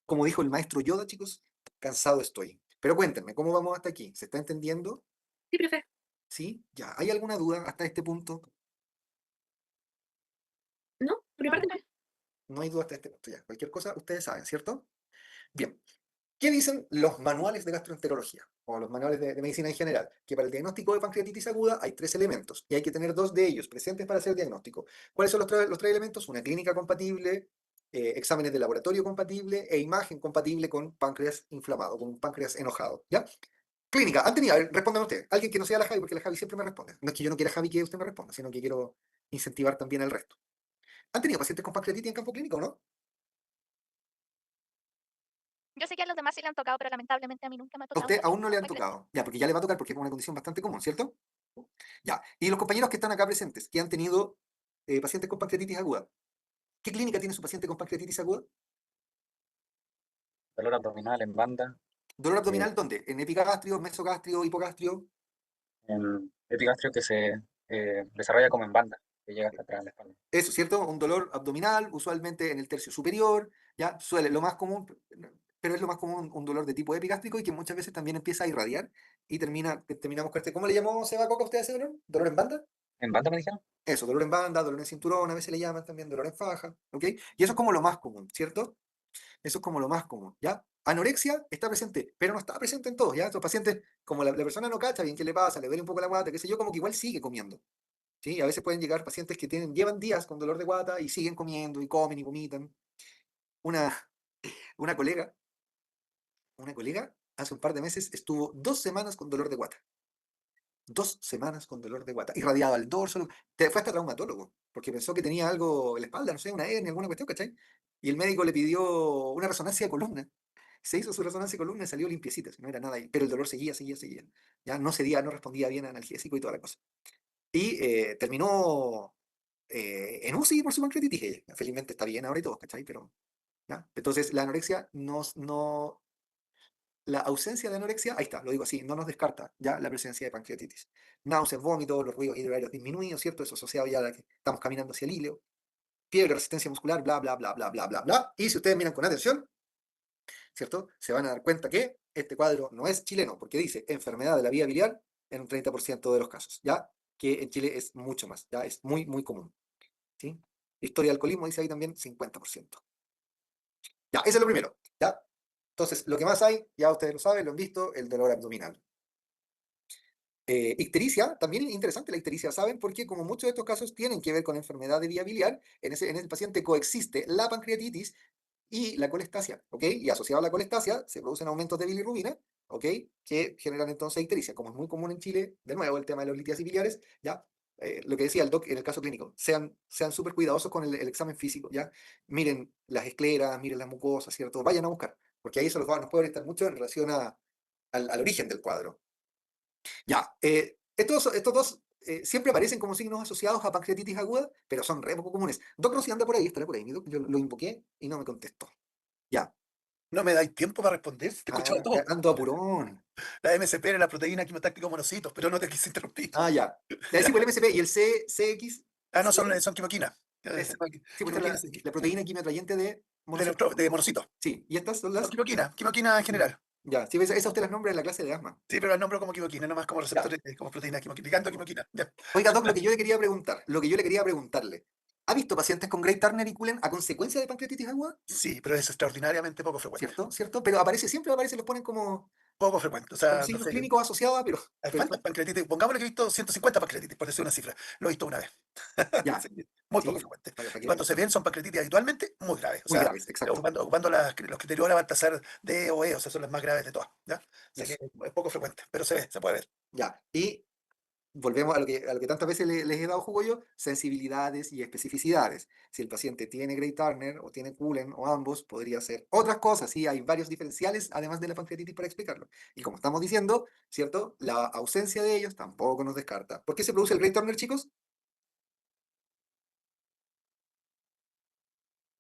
Como dijo el maestro Yoda, chicos, cansado estoy. Pero cuéntenme, ¿cómo vamos hasta aquí? ¿Se está entendiendo? Sí, profe. ¿Sí? ¿Ya? ¿Hay alguna duda hasta este punto? ¿No? Por mi parte, no. No hay duda hasta este punto. Ya. Cualquier cosa, ustedes saben, ¿cierto? Bien. ¿Qué dicen los manuales de gastroenterología o los manuales de medicina en general? Que para el diagnóstico de pancreatitis aguda hay 3 elementos y hay que tener 2 de ellos presentes para hacer el diagnóstico. ¿Cuáles son los 3 elementos? Una clínica compatible, exámenes de laboratorio compatible e imagen compatible con páncreas inflamado, con un páncreas enojado. ¿Ya? Clínica, han tenido, a ver, respondan ustedes. Alguien que no sea la Javi, porque la Javi siempre me responde. No es que yo no quiera, Javi, que usted me responda, sino que quiero incentivar también al resto. ¿Han tenido pacientes con pancreatitis en campo clínico o no? Yo sé que a los demás sí le han tocado, pero lamentablemente a mí nunca me ha A tocado usted mucho aún no le han pancreatitis. tocado. Ya, porque ya le va a tocar porque es una condición bastante común, ¿cierto? Ya. Y los compañeros que están acá presentes, que han tenido pacientes con pancreatitis aguda, ¿qué clínica tiene su paciente con pancreatitis aguda? Dolor abdominal en banda, ¿Dolor abdominal dónde? ¿En epigastrio, mesogastrio, hipogastrio? en epigastrio que se desarrolla como en banda, que llega hasta atrás de la espalda. Eso, ¿cierto? Un dolor abdominal, usualmente en el tercio superior, ya suele, lo más común, pero es lo más común un dolor de tipo epigástrico y que muchas veces también empieza a irradiar y terminamos con este. ¿Cómo le llamó Seba Coca a usted a ese dolor? ¿Dolor en banda? ¿En banda me dijeron? Eso, dolor en banda, dolor en cinturón, a veces le llaman también dolor en faja, ¿ok? Y eso es como lo más común, ¿cierto? Eso es como lo más común, ¿ya? Anorexia está presente, pero no está presente en todos, ¿ya? Estos pacientes, como la persona no cacha bien qué le pasa, le duele un poco la guata, qué sé yo, como que igual sigue comiendo, ¿sí? A veces pueden llegar pacientes que llevan días con dolor de guata y siguen comiendo y comen y vomitan. Una, una colega, una colega hace un par de meses estuvo 2 semanas con dolor de guata. 2 semanas con dolor de guata, irradiado al dorso, fue hasta traumatólogo, porque pensó que tenía algo en la espalda, no sé, una hernia, alguna cuestión, ¿cachai? Y el médico le pidió una resonancia de columna. Se hizo su resonancia de columna y salió limpiecita, no era nada ahí, pero el dolor seguía. Ya no cedía, no respondía bien a analgésico y toda la cosa. Y terminó en UCI por su pancreatitis ella. Felizmente está bien ahora y todo, ¿cachai? Pero, ¿ya? Entonces, la anorexia no, la ausencia de anorexia, ahí está, lo digo así, no nos descarta ya la presencia de pancreatitis. Náuseas, vómitos, los ruidos hidroaéreos disminuidos, ¿cierto? Eso asociado ya a que estamos caminando hacia el híleo. Fiebre, resistencia muscular, bla, bla, bla, bla, bla, bla, bla. Y si ustedes miran con atención, ¿cierto? Se van a dar cuenta que este cuadro no es chileno, porque dice enfermedad de la vía biliar en un 30% de los casos, ¿ya? Que en Chile es mucho más, ¿ya? Es muy, muy común, ¿sí? Historia de alcoholismo dice ahí también 50%. Ya, eso es lo primero, ¿ya? Entonces, lo que más hay, ya ustedes lo saben, lo han visto, el dolor abdominal. Ictericia, también es interesante la ictericia, ¿saben? Porque como muchos de estos casos tienen que ver con enfermedad de vía biliar, en el paciente coexiste la pancreatitis y la colestasia, ¿ok? Y asociado a la colestasia se producen aumentos de bilirrubina, ¿ok? Que generan entonces ictericia. Como es muy común en Chile, de nuevo, el tema de los litiasis biliares, ¿ya? Lo que decía el doc en el caso clínico, sean súper cuidadosos con el examen físico, ¿ya? Miren las escleras, miren las mucosas, ¿cierto? Vayan a buscar, porque ahí eso nos puede orientar mucho en relación al origen del cuadro. Ya, estos dos siempre aparecen como signos asociados a pancreatitis aguda, pero son re poco comunes. Doc Rossi anda por ahí, estará por ahí, mi doc. Yo lo invoqué y no me contestó. Ya, No me dais tiempo para responder, te he escuchado todo. ando apurón. La MSP era la proteína quimotáctico monocitos, pero no te quise interrumpir. Ya. Ya decimos el MSP y el CX. No, son quimoquinas. Sí, pues esta es la proteína quimioatrayente de De monocitos. Sí, y estas son Son las. quimoquinas en general. Ya, sí, esa usted las nombra en la clase de asma. Sí, pero las nombro como quimoquina, no más como receptores, como proteínas quimoquina, ligando quimoquina. Ya. Oiga, Doc, lo que yo le quería preguntar, lo que yo le quería preguntarle, ¿ha visto pacientes con Gray Turner y Cullen a consecuencia de pancreatitis aguda? Sí, pero es extraordinariamente poco frecuente. ¿Cierto? ¿Cierto? Pero siempre aparece, los ponen como Poco frecuente. O con sea, no signos sé. clínicos asociados, pero Pancreatitis, pongámosle que he visto 150 pancreatitis, por decir una cifra. Lo he visto una vez. ya, Sí, muy sí, poco frecuente. para que Y cuando se ven son pancreatitis habitualmente muy graves. O muy sea, graves, exacto. ocupando los criterios de Baltasar D o E, o sea, son las más graves de todas. ¿Ya? O sea que Eso. es poco frecuente, pero se ve, se puede ver. Ya, y volvemos a lo que tantas veces les he dado jugo yo, sensibilidades y especificidades. Si el paciente tiene Gray Turner o tiene Cullen o ambos, podría ser otras cosas. Sí, hay varios diferenciales además de la pancreatitis para explicarlo. Y como estamos diciendo, ¿cierto? La ausencia de ellos tampoco nos descarta. ¿Por qué se produce el Gray Turner, chicos?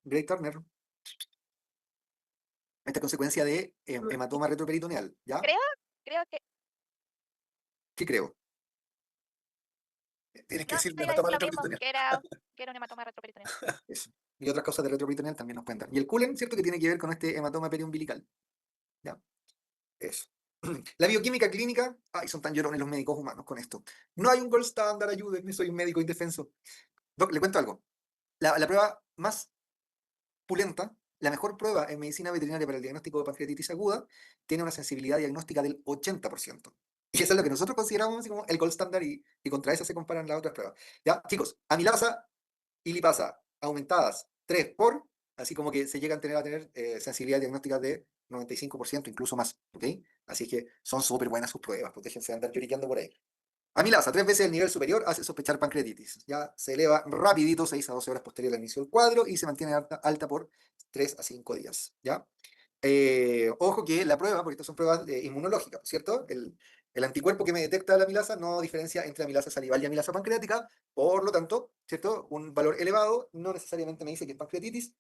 Gray Turner. Esta es consecuencia de hematoma retroperitoneal, ¿ya? Creo que. ¿Qué creo? Tienes que No, decir no iba a hematoma decir lo mismo, retroperitoneal. que era un hematoma retroperitoneal. Eso. Y otras causas de retroperitoneal también nos cuentan. Y el Cullen, ¿cierto? Que tiene que ver con este hematoma periumbilical. ¿Ya? Eso. La bioquímica clínica, ay, son tan llorones los médicos humanos con esto. No hay un gold standard, ayúdenme, soy un médico indefenso. Doc, le cuento algo. La prueba más pulenta, la mejor prueba en medicina veterinaria para el diagnóstico de pancreatitis aguda, tiene una sensibilidad diagnóstica del 80%. Y eso es lo que nosotros consideramos así como el gold standard y contra eso se comparan las otras pruebas. Ya, chicos, amilasa y lipasa aumentadas 3 por, así como que se llegan a tener sensibilidad diagnóstica de 95%, incluso más, ¿ok? Así que son súper buenas sus pruebas, pues déjense de andar lloriqueando por ahí. Amilasa, 3 veces el nivel superior, hace sospechar pancreatitis. Ya se eleva rapidito, 6 a 12 horas posterior al inicio del cuadro, y se mantiene alta por 3 a 5 días. ¿Ya? Ojo que la prueba, porque estas son pruebas inmunológicas, ¿cierto? El anticuerpo que me detecta la amilasa no diferencia entre amilasa salival y amilasa pancreática, por lo tanto, ¿cierto? Un valor elevado no necesariamente me dice que es pancreatitis,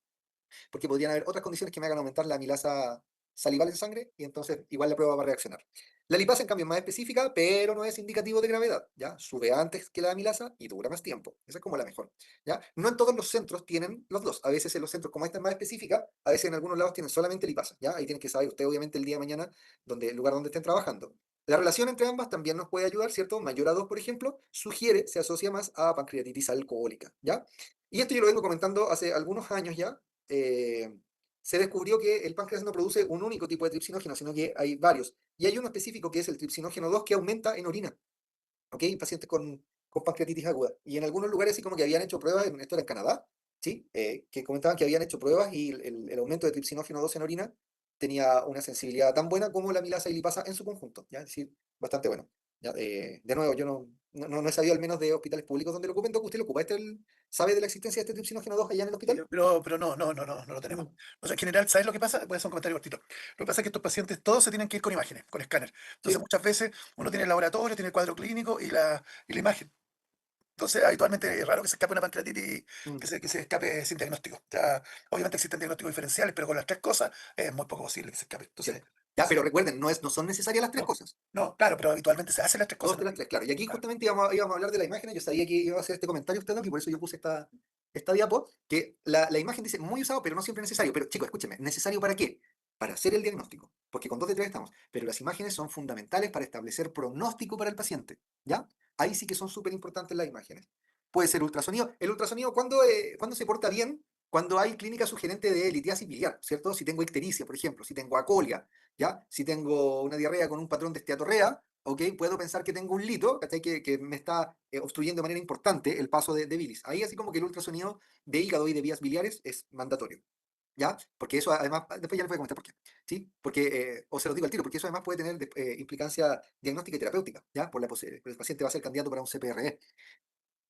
porque podrían haber otras condiciones que me hagan aumentar la amilasa salival en sangre y entonces igual la prueba va a reaccionar. La lipasa, en cambio, es más específica, pero no es indicativo de gravedad, ¿ya? Sube antes que la amilasa y dura más tiempo. Esa es como la mejor, ¿ya? No en todos los centros tienen los dos. A veces en los centros, como esta es más específica, a veces en algunos lados tienen solamente lipasa, ¿ya? Ahí tienen que saber usted, obviamente, el día de mañana, el lugar donde estén trabajando. La relación entre ambas también nos puede ayudar, ¿cierto? Mayor a 2, por ejemplo, sugiere, se asocia más a pancreatitis alcohólica, ¿ya? Y esto yo lo vengo comentando hace algunos años ya, eh, se descubrió que el páncreas no produce un único tipo de tripsinógeno, sino que hay varios. Y hay uno específico que es el tripsinógeno 2 que aumenta en orina, ¿ok? En pacientes con pancreatitis aguda. Y en algunos lugares, así como que habían hecho pruebas, esto era en Canadá, ¿sí? Que comentaban que habían hecho pruebas y el aumento de tripsinógeno 2 en orina tenía una sensibilidad tan buena como la amilasa y lipasa en su conjunto, ¿ya? Es decir, bastante bueno. ¿Ya? De nuevo, yo no he sabido al menos de hospitales públicos donde lo ocupen. Doc, ¿usted lo ocupa? ¿Sabe de la existencia de este tripsinógeno 2 allá en el hospital? Pero no lo tenemos. O sea, en general, ¿sabes lo que pasa? Puede ser un comentario cortito. Lo que pasa es que estos pacientes todos se tienen que ir con imágenes, con escáner. Entonces, Sí. muchas veces uno tiene el laboratorio, tiene el cuadro clínico y la imagen. Entonces, habitualmente es raro que se escape una pancreatitis, Mm. que se escape sin diagnóstico. O sea, obviamente existen diagnósticos diferenciales, pero con las tres cosas es muy poco posible que se escape. Entonces, Cierto. Ya, pero sí, recuerden, no son necesarias las tres no, cosas. no, claro, pero habitualmente se hacen las tres Dos cosas. de ¿No? las tres, claro. Y aquí Claro. justamente íbamos a hablar de la imagen. Yo sabía que iba a hacer este comentario usted, Doc, y por eso yo puse esta diapo, que la imagen dice muy usado, pero no siempre necesario. Pero chicos, escúchenme, ¿necesario para qué? Para hacer el diagnóstico, porque con 2 de 3 estamos. Pero las imágenes son fundamentales para establecer pronóstico para el paciente, ¿ya? Ahí sí que son súper importantes las imágenes. Puede ser ultrasonido. El ultrasonido, ¿cuándo se porta bien? Cuando hay clínica sugerente de litiasis biliar, ¿cierto? Si tengo ictericia, por ejemplo, si tengo acolia, ¿ya? Si tengo una diarrea con un patrón de esteatorrea, ¿ok? Puedo pensar que tengo un lito, ¿cachai? Que me está obstruyendo de manera importante el paso de bilis. Ahí así como que el ultrasonido de hígado y de vías biliares es mandatorio, ¿ya? Porque eso además, después ya les voy a comentar por qué, ¿sí? Porque, o se lo digo al tiro, porque eso además puede tener implicancia diagnóstica y terapéutica, ¿ya? Por el paciente va a ser candidato para un CPRE.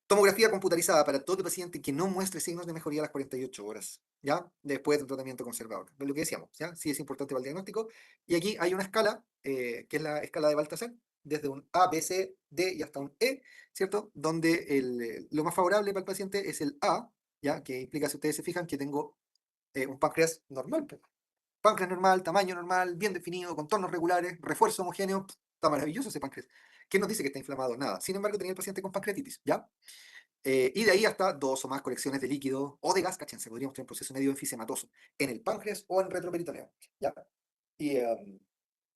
Tomografía computarizada para todo paciente que no muestre signos de mejoría a las 48 horas, ¿ya? Después de un tratamiento conservador. Es lo que decíamos, ¿ya? Sí es importante para el diagnóstico. Y aquí hay una escala, que es la escala de Baltasar, desde un A, B, C, D y hasta un E, ¿cierto? Donde lo más favorable para el paciente es el A, ¿ya? Que implica, si ustedes se fijan, que tengo un páncreas normal, pues. Páncreas normal, tamaño normal, bien definido, contornos regulares, refuerzo homogéneo. Está maravilloso ese páncreas. ¿Qué nos dice que está inflamado? Nada. Sin embargo, tenía el paciente con pancreatitis, ¿ya? Y de ahí hasta 2 o más colecciones de líquido o de gas, cachense, podríamos tener un proceso medio enfisematoso en el páncreas o en retroperitoneo, ¿ya? Y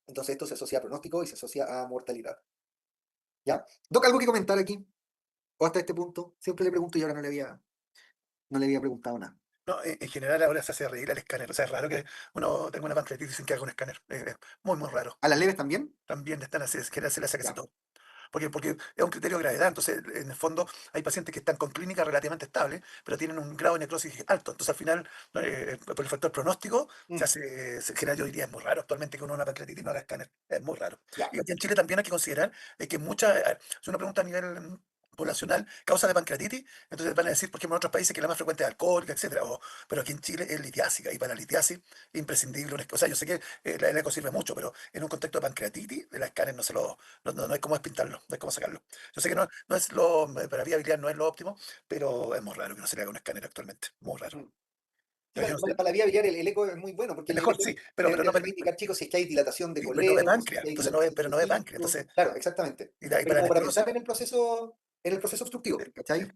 entonces esto se asocia a pronóstico y se asocia a mortalidad, ¿ya? Doc, ¿algo que comentar aquí? O hasta este punto, siempre le pregunto y ahora no le había preguntado nada. No, en general ahora se hace reír al escáner. O sea, es raro que uno tenga una pancreatitis sin que haga un escáner. Muy raro. ¿A las leves también? También están así, es que se le hace casi Ya. todo. porque es un criterio de gravedad. Entonces, en el fondo, hay pacientes que están con clínica relativamente estable, pero tienen un grado de necrosis alto. Entonces, al final, por el factor pronóstico, Mm, se genera, yo diría, es muy raro actualmente que uno una pancreatitis no haga escáner. Es muy raro. ya. Y aquí en Chile también hay que considerar que muchas, es una pregunta a nivel poblacional, causa de pancreatitis, entonces van a decir, por ejemplo, en otros países que la más frecuente es alcohólica, etcétera, pero aquí en Chile es litiásica, y para la litiasis es imprescindible, o sea, yo sé que la eco sirve mucho, pero en un contexto de pancreatitis, de la escáner no hay cómo despintarlo, no hay cómo sacarlo. Yo sé que no es para viabilidad no es lo óptimo, pero es muy raro que no se le haga un escáner actualmente, muy raro. Mm. Sí, Yo no sé, para la vía biliar el eco es muy bueno porque es el mejor, eco sí, te no, permite indicar, chicos, si es que hay dilatación de sí, pero no ve colelos, si es páncreas, que hay entonces dilatación de pero no ve páncreas, testículos. entonces, Claro, exactamente. y Pero para la como para necrosis, pensar en el proceso obstructivo, sí. ¿cachai?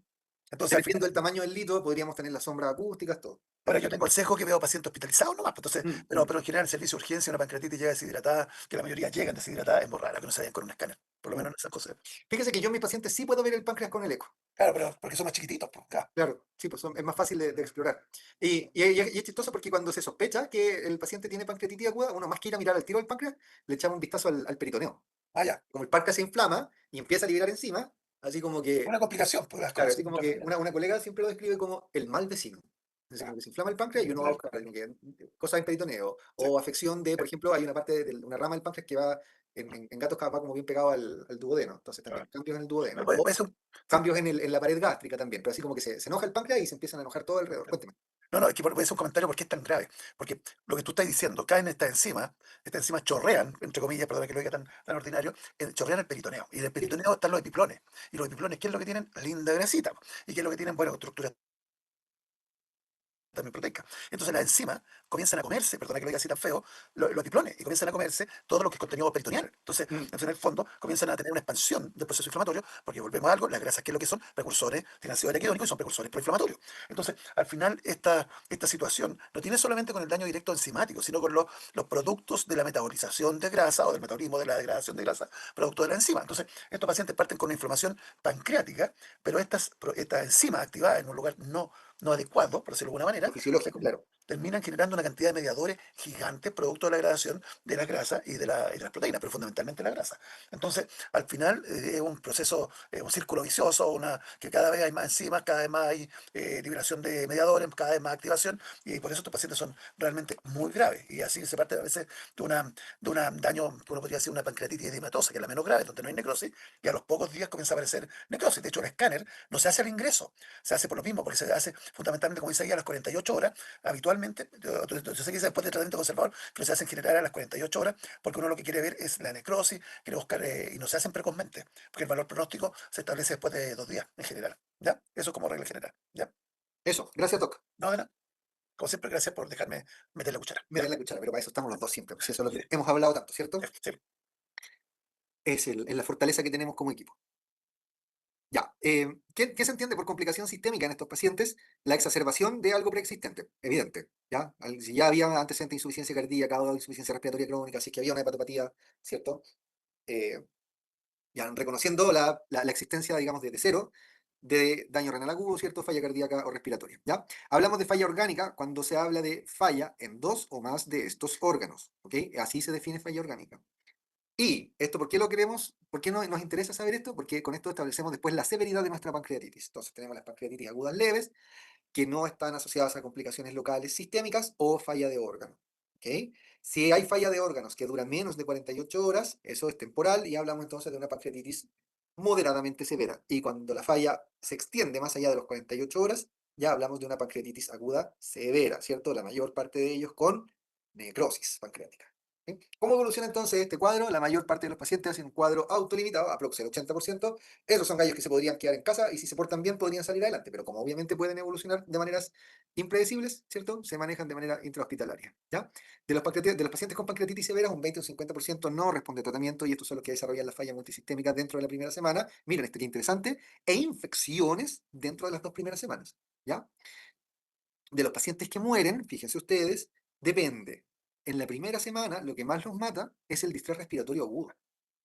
Entonces al Dependiendo final. del tamaño del lito, podríamos tener las sombras acústicas, todo. Ahora yo tengo el sesgo que veo pacientes hospitalizados nomás, pues, entonces, Mm, pero en general el servicio de urgencia, una pancreatitis llega deshidratada, que la mayoría llegan deshidratadas, es muy raro que no se vayan con un escáner, por lo mm. menos en esas cosas. Fíjese que yo en mis pacientes sí puedo ver el páncreas con el eco. Claro, pero porque son más chiquititos, pues, claro. Claro, sí, pues es más fácil de explorar. Y es chistoso porque cuando se sospecha que el paciente tiene pancreatitis aguda, uno más que ir a mirar al tiro del páncreas, le echamos un vistazo al peritoneo. Ah, ya, Como el páncreas se inflama y empieza a liberar enzima, así como que, una complicación, pues las claro, cosas. así como que una colega siempre lo describe como el mal vecino. Así como Ya, que se inflama el páncreas y uno va a buscar cosas en peritoneo. sí. O afección de, por ejemplo, hay una parte de una rama del páncreas que va, en gatos va como bien pegado al duodeno. Entonces también Claro. cambios en el duodeno. Puede, O puede ser sí. cambios en la pared gástrica también. Pero así como que se enoja el páncreas y se empiezan a enojar todo alrededor. Cuénteme. No, no, es que puede ser un comentario porque es tan grave. Porque lo que tú estás diciendo, caen estas enzimas chorrean, entre comillas, perdón que lo diga tan ordinario, chorrean el peritoneo. Y en el peritoneo están los epiplones. Y los epiplones, ¿qué es lo que tienen? Linda grasita. ¿Y qué es lo que tienen? Bueno, estructuras también proteica. Entonces las enzimas comienzan a comerse, perdona que lo diga así tan feo, los diplones, y comienzan a comerse todo lo que es contenido peritoneal. Mm, Entonces, en el fondo comienzan a tener una expansión del proceso inflamatorio, porque volvemos a algo, las grasas, ¿qué es lo que son? Precursores, tienen ácido araquidónico y son precursores proinflamatorios. Entonces, al final, esta situación no tiene solamente con el daño directo enzimático, sino con los productos de la metabolización de grasa o del metabolismo de la degradación de grasa, producto de la enzima. Entonces, estos pacientes parten con una inflamación pancreática, pero estas enzimas activadas en un lugar no adecuado, por decirlo de alguna manera, lo fisiológico, claro. terminan generando una cantidad de mediadores gigantes producto de la degradación de las grasas y de las proteínas, pero fundamentalmente la grasa. Entonces, al final es un proceso, un círculo vicioso, que cada vez hay más enzimas, cada vez más hay liberación de mediadores, cada vez más activación, y por eso estos pacientes son realmente muy graves. Y así se parte a veces de un daño, uno podría decir una pancreatitis edematosa, que es la menos grave, donde no hay necrosis, y a los pocos días comienza a aparecer necrosis. De hecho, el escáner no se hace al ingreso, se hace por lo mismo, porque se hace fundamentalmente, como dice ahí, a las 48 horas. Habitualmente, yo sé que es después del tratamiento conservador, pero se hace en general a las 48 horas, porque uno lo que quiere ver es la necrosis, quiere buscar, y no se hacen precozmente, porque el valor pronóstico se establece después de 2 días, en general. ¿Ya? Eso como regla general. ¿Ya? Eso, gracias, Doc. No, de nada. Como siempre, gracias por dejarme meter la cuchara. Me ¿Ya? da la cuchara, pero para eso estamos los dos siempre. Pues eso es lo que hemos hablado tanto, ¿cierto? Sí. Es la fortaleza que tenemos como equipo. Ya, ¿qué se entiende por complicación sistémica en estos pacientes? La exacerbación de algo preexistente, evidente, ¿ya? Si ya había antecedentes de insuficiencia cardíaca o insuficiencia respiratoria crónica, si es que había una hepatopatía, ¿cierto? Eh, ya reconociendo la existencia, digamos, desde cero, de daño renal agudo, ¿cierto? Falla cardíaca o respiratoria, ¿ya? Hablamos de falla orgánica cuando se habla de falla en dos o más de estos órganos, ¿ok? Así se define falla orgánica. Y esto, ¿por qué lo queremos? ¿Por qué nos interesa saber esto? Porque con esto establecemos después la severidad de nuestra pancreatitis. Entonces tenemos las pancreatitis agudas leves, que no están asociadas a complicaciones locales sistémicas o falla de órgano. ¿Ok? Si hay falla de órganos que dura menos de 48 horas, eso es temporal y hablamos entonces de una pancreatitis moderadamente severa. Y cuando la falla se extiende más allá de los 48 horas, ya hablamos de una pancreatitis aguda severa, ¿cierto? La mayor parte de ellos con necrosis pancreática. ¿Sí? ¿Cómo evoluciona entonces este cuadro? La mayor parte de los pacientes hacen un cuadro autolimitado, aproximadamente el 80%. Esos son gallos que se podrían quedar en casa y si se portan bien podrían salir adelante, pero como obviamente pueden evolucionar de maneras impredecibles, ¿cierto? Se manejan de manera intrahospitalaria, ¿ya? De los pacientes con pancreatitis severa, un 20 o un 50% no responde a tratamiento y estos son los que desarrollan la falla multisistémica dentro de la primera semana. Miren, esto que interesante. E infecciones dentro de las 2 primeras semanas, ¿ya? De los pacientes que mueren, fíjense ustedes, depende. En la primera semana, lo que más los mata es el distrés respiratorio agudo.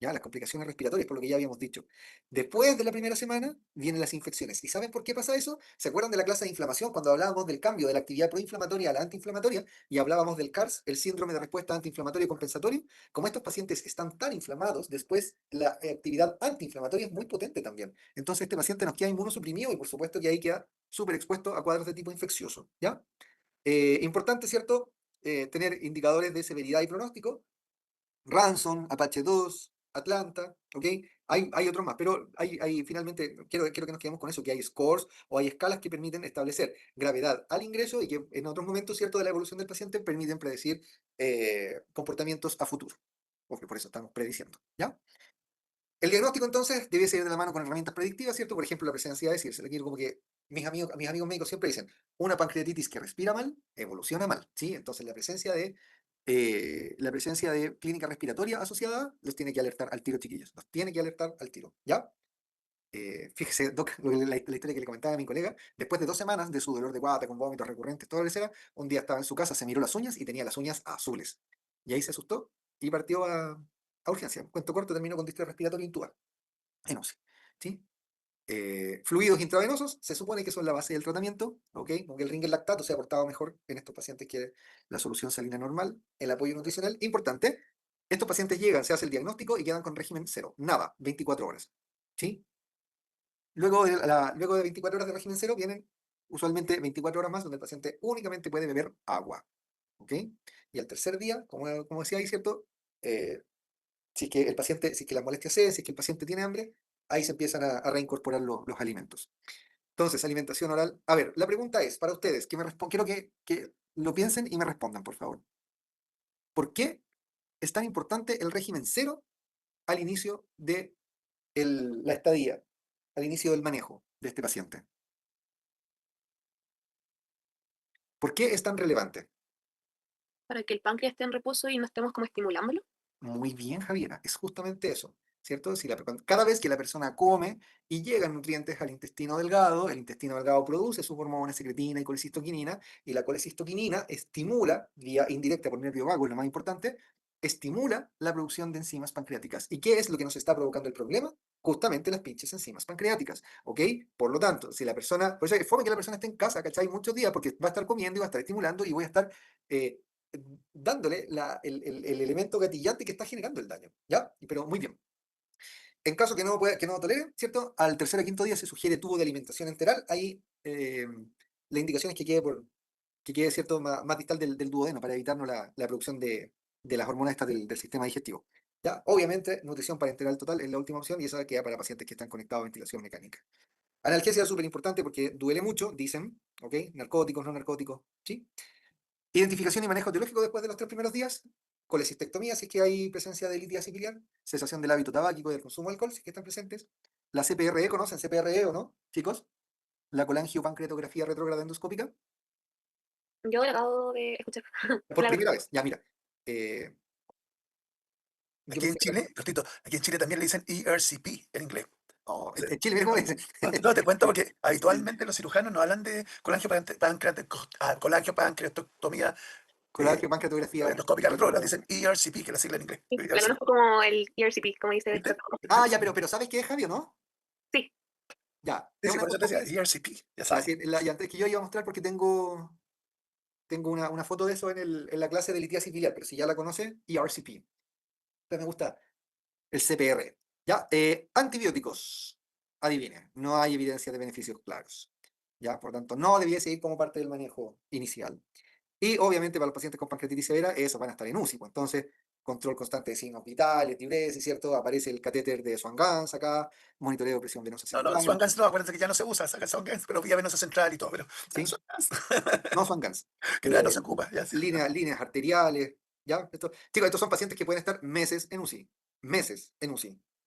Ya, las complicaciones respiratorias, por lo que ya habíamos dicho. Después de la primera semana vienen las infecciones. ¿Y saben por qué pasa eso? ¿Se acuerdan de la clase de inflamación cuando hablábamos del cambio de la actividad proinflamatoria a la antiinflamatoria y hablábamos del CARS, el síndrome de respuesta antiinflamatoria compensatorio? Como estos pacientes están tan inflamados, después la actividad antiinflamatoria es muy potente también. Entonces este paciente nos queda inmunosuprimido y por supuesto que ahí queda súper expuesto a cuadros de tipo infeccioso. ¿Ya? Importante, ¿cierto? Tener indicadores de severidad y pronóstico. Ransom, Apache 2, Atlanta, ¿ok? Hay otros más, pero finalmente, quiero que nos quedemos con eso, que hay scores o hay escalas que permiten establecer gravedad al ingreso y que en otros momentos, ¿cierto?, de la evolución del paciente permiten predecir comportamientos a futuro, porque por eso estamos prediciendo, ¿ya? El diagnóstico entonces debe ser de la mano con herramientas predictivas, ¿cierto? Por ejemplo, la presencia de decirse, le quiero como que mis amigos médicos siempre dicen, una pancreatitis que respira mal, evoluciona mal, ¿sí? Entonces la presencia de clínica respiratoria asociada los tiene que alertar al tiro, chiquillos, los tiene que alertar al tiro, ¿ya? Fíjese, Doc, la historia que le comentaba a mi colega, después de 2 semanas de su dolor de guata, con vómitos recurrentes, todo lo que era, un día estaba en su casa, se miró las uñas y tenía las uñas azules. Y ahí se asustó y partió a urgencia. Cuento corto, terminó con distrés respiratorio intubado en UCI. ¿Sí? Fluidos intravenosos se supone que son la base del tratamiento, ¿ok? Aunque el Ringer lactato se ha portado mejor en estos pacientes que la solución salina normal, el apoyo nutricional, importante, estos pacientes llegan, se hace el diagnóstico y quedan con régimen cero, nada, 24 horas, ¿sí? Luego de 24 horas de régimen cero vienen usualmente 24 horas más donde el paciente únicamente puede beber agua, ¿ok? Y al tercer día, como decía ahí, ¿cierto? Si es que el paciente, si es que la molestia cede, si es que el paciente tiene hambre, ahí se empiezan a reincorporar los alimentos. Entonces, alimentación oral. A ver, la pregunta es, para ustedes, quiero que lo piensen y me respondan, por favor. ¿Por qué es tan importante el régimen cero al inicio de la estadía, al inicio del manejo de este paciente? ¿Por qué es tan relevante? Para que el páncreas esté en reposo y no estemos como estimulándolo. Muy bien, Javiera, es justamente eso, ¿cierto? Cada vez que la persona come y llegan nutrientes al intestino delgado, el intestino delgado produce sus hormonas secretina y colecistoquinina, y la colecistoquinina estimula, vía indirecta por nervio vago, es lo más importante, estimula la producción de enzimas pancreáticas. ¿Y qué es lo que nos está provocando el problema? Justamente las pinches enzimas pancreáticas, ¿ok? Por lo tanto, si la persona, por eso es fome que la persona esté en casa, ¿cachai? Muchos días, porque va a estar comiendo y va a estar estimulando y voy a estar eh, dándole el elemento gatillante que está generando el daño, ¿ya? Pero muy bien. En caso que no lo tolere, ¿cierto? Al tercer o quinto día se sugiere tubo de alimentación enteral. Ahí la indicación es que quede ¿cierto? Más distal del duodeno para evitarnos la producción de las hormonas estas del sistema digestivo. ¿Ya? Obviamente, nutrición parenteral total es la última opción y esa queda para pacientes que están conectados a ventilación mecánica. Analgesia es súper importante porque duele mucho, dicen, ¿ok? Narcóticos, no narcóticos, ¿sí? Identificación y manejo etiológico después de los 3 primeros días. Colecistectomía, si es que hay presencia de litis ciliar. Cesación del hábito tabáquico y del consumo de alcohol, si es que están presentes. La CPRE, ¿conocen CPRE o no, chicos? La colangiopancreatografía retrógrada endoscópica. Yo lo acabo de escuchar. Por Claro. primera vez. Ya, mira. eh, yo Aquí en pensé que Chile, cortito, aquí en Chile también le dicen ERCP en inglés. oh, Sí. en Chile, mira cómo dicen. No, te cuento porque habitualmente los cirujanos no hablan de colangiopancreatectomía Colangiopancreatografía. endoscópica retrógrada, dicen ERCP, que es la sigla en inglés. Sí, la ERCP. conozco como el ERCP, como dice el ¿Viste? protocolo. Ah, ya, pero ¿sabes qué es, Javi, o no? Sí, Ya, Sí, es sí, una por eso te decía, endoscopia. ERCP, ya Ya, sabes. sí, ya, antes que yo iba a mostrar porque tengo una foto de eso en la clase de litiasis biliar, pero si ya la conoce, ERCP. Entonces me gusta el CPR. ¿Ya? Antibióticos. Adivinen, no hay evidencia de beneficios claros. ¿Ya? Por tanto, no debiese ir como parte del manejo inicial. Y obviamente para los pacientes con pancreatitis severa, esos van a estar en UCI. Pues, entonces, control constante de signos vitales, diuresis, ¿cierto? Aparece el catéter de Swan-Ganz acá, monitoreo de presión venosa No, no, central. Swan-Ganz no, acuérdense que ya no se usa, saca Swan-Ganz, pero vía venosa central y todo, pero ¿Sí? Swan-Ganz, No Swan-Ganz. que ya no se ocupa, ya. Líneas arteriales, ¿ya? Chicos, estos son pacientes que pueden estar meses en UCI,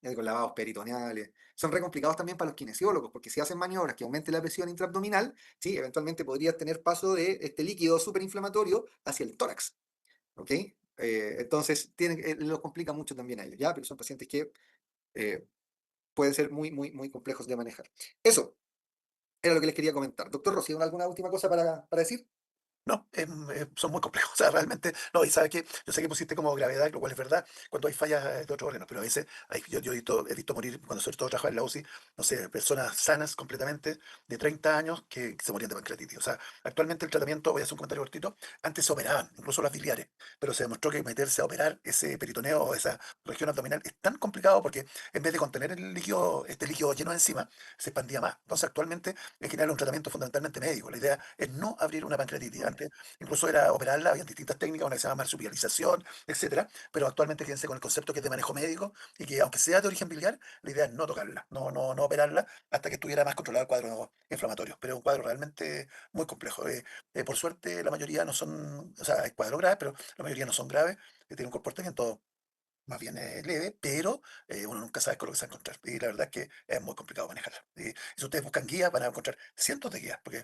ya, con lavados peritoneales. Son re complicados también para los kinesiólogos, porque si hacen maniobras que aumenten la presión intraabdominal, ¿sí? Eventualmente podrías tener paso de este líquido superinflamatorio hacia el tórax, ¿ok? Entonces, los complica mucho también a ellos, ¿ya? Pero son pacientes que eh, pueden ser muy complejos de manejar. Eso era lo que les quería comentar. Doctor Rossi, ¿alguna última cosa para decir? No, son muy complejos. O sea, realmente, no, y sabes que yo sé que pusiste como gravedad, lo cual es verdad, cuando hay fallas de otros órganos, pero a veces he visto morir, cuando sobre todo trabajaba en la UCI, no sé, personas sanas completamente de 30 años que se morían de pancreatitis. O sea, actualmente el tratamiento, voy a hacer un comentario cortito, antes se operaban, incluso las biliares, pero se demostró que meterse a operar ese peritoneo o esa región abdominal es tan complicado porque en vez de contener el líquido, este líquido lleno de enzima, se expandía más. Entonces, actualmente, en general, es un tratamiento fundamentalmente médico. La idea es no abrir una pancreatitis. Antes incluso era operarla, había distintas técnicas, una que se llama marsupialización, etcétera, pero actualmente quédense con el concepto que es de manejo médico y que aunque sea de origen biliar, la idea es no tocarla, no operarla hasta que estuviera más controlado el cuadro inflamatorio, pero es un cuadro realmente muy complejo. Por suerte la mayoría no son, o sea, hay cuadros graves, pero la mayoría no son graves, tienen un comportamiento más bien leve, pero uno nunca sabe con lo que se va a encontrar. Y la verdad es que es muy complicado manejarla. Y si ustedes buscan guías, van a encontrar cientos de guías, porque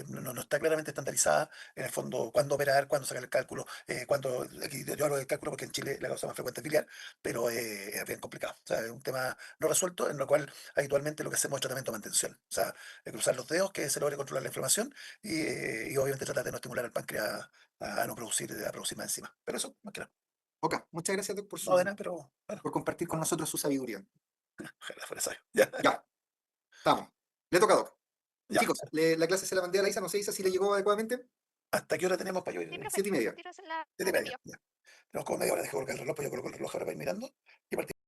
no está claramente estandarizada en el fondo cuándo operar, cuándo sacar el cálculo, cuándo, aquí yo hablo del cálculo porque en Chile la causa más frecuente es biliar, pero es bien complicado. O sea, es un tema no resuelto, en lo cual habitualmente lo que hacemos es tratamiento de mantención. O sea, cruzar los dedos, que se logre controlar la inflamación y obviamente tratar de no estimular al páncreas a no producir, a producir más encima. Pero eso, más que nada. Ok, muchas gracias, Doc, No de nada, pero bueno. por compartir con nosotros su sabiduría. Ojalá fuera sabio. Ya, Ya, estamos. Le toca a Doc. ya. Chicos, la clase se la mandé a la Isa, no sé Isa si le llegó adecuadamente. ¿Hasta qué hora tenemos para yo Sí, ir? profe, 7:30. tíresela, Siete y la media. envío. Ya. Tenemos como media hora, dejo colocar el reloj, pues yo coloco el reloj ahora para ir mirando. Y partimos.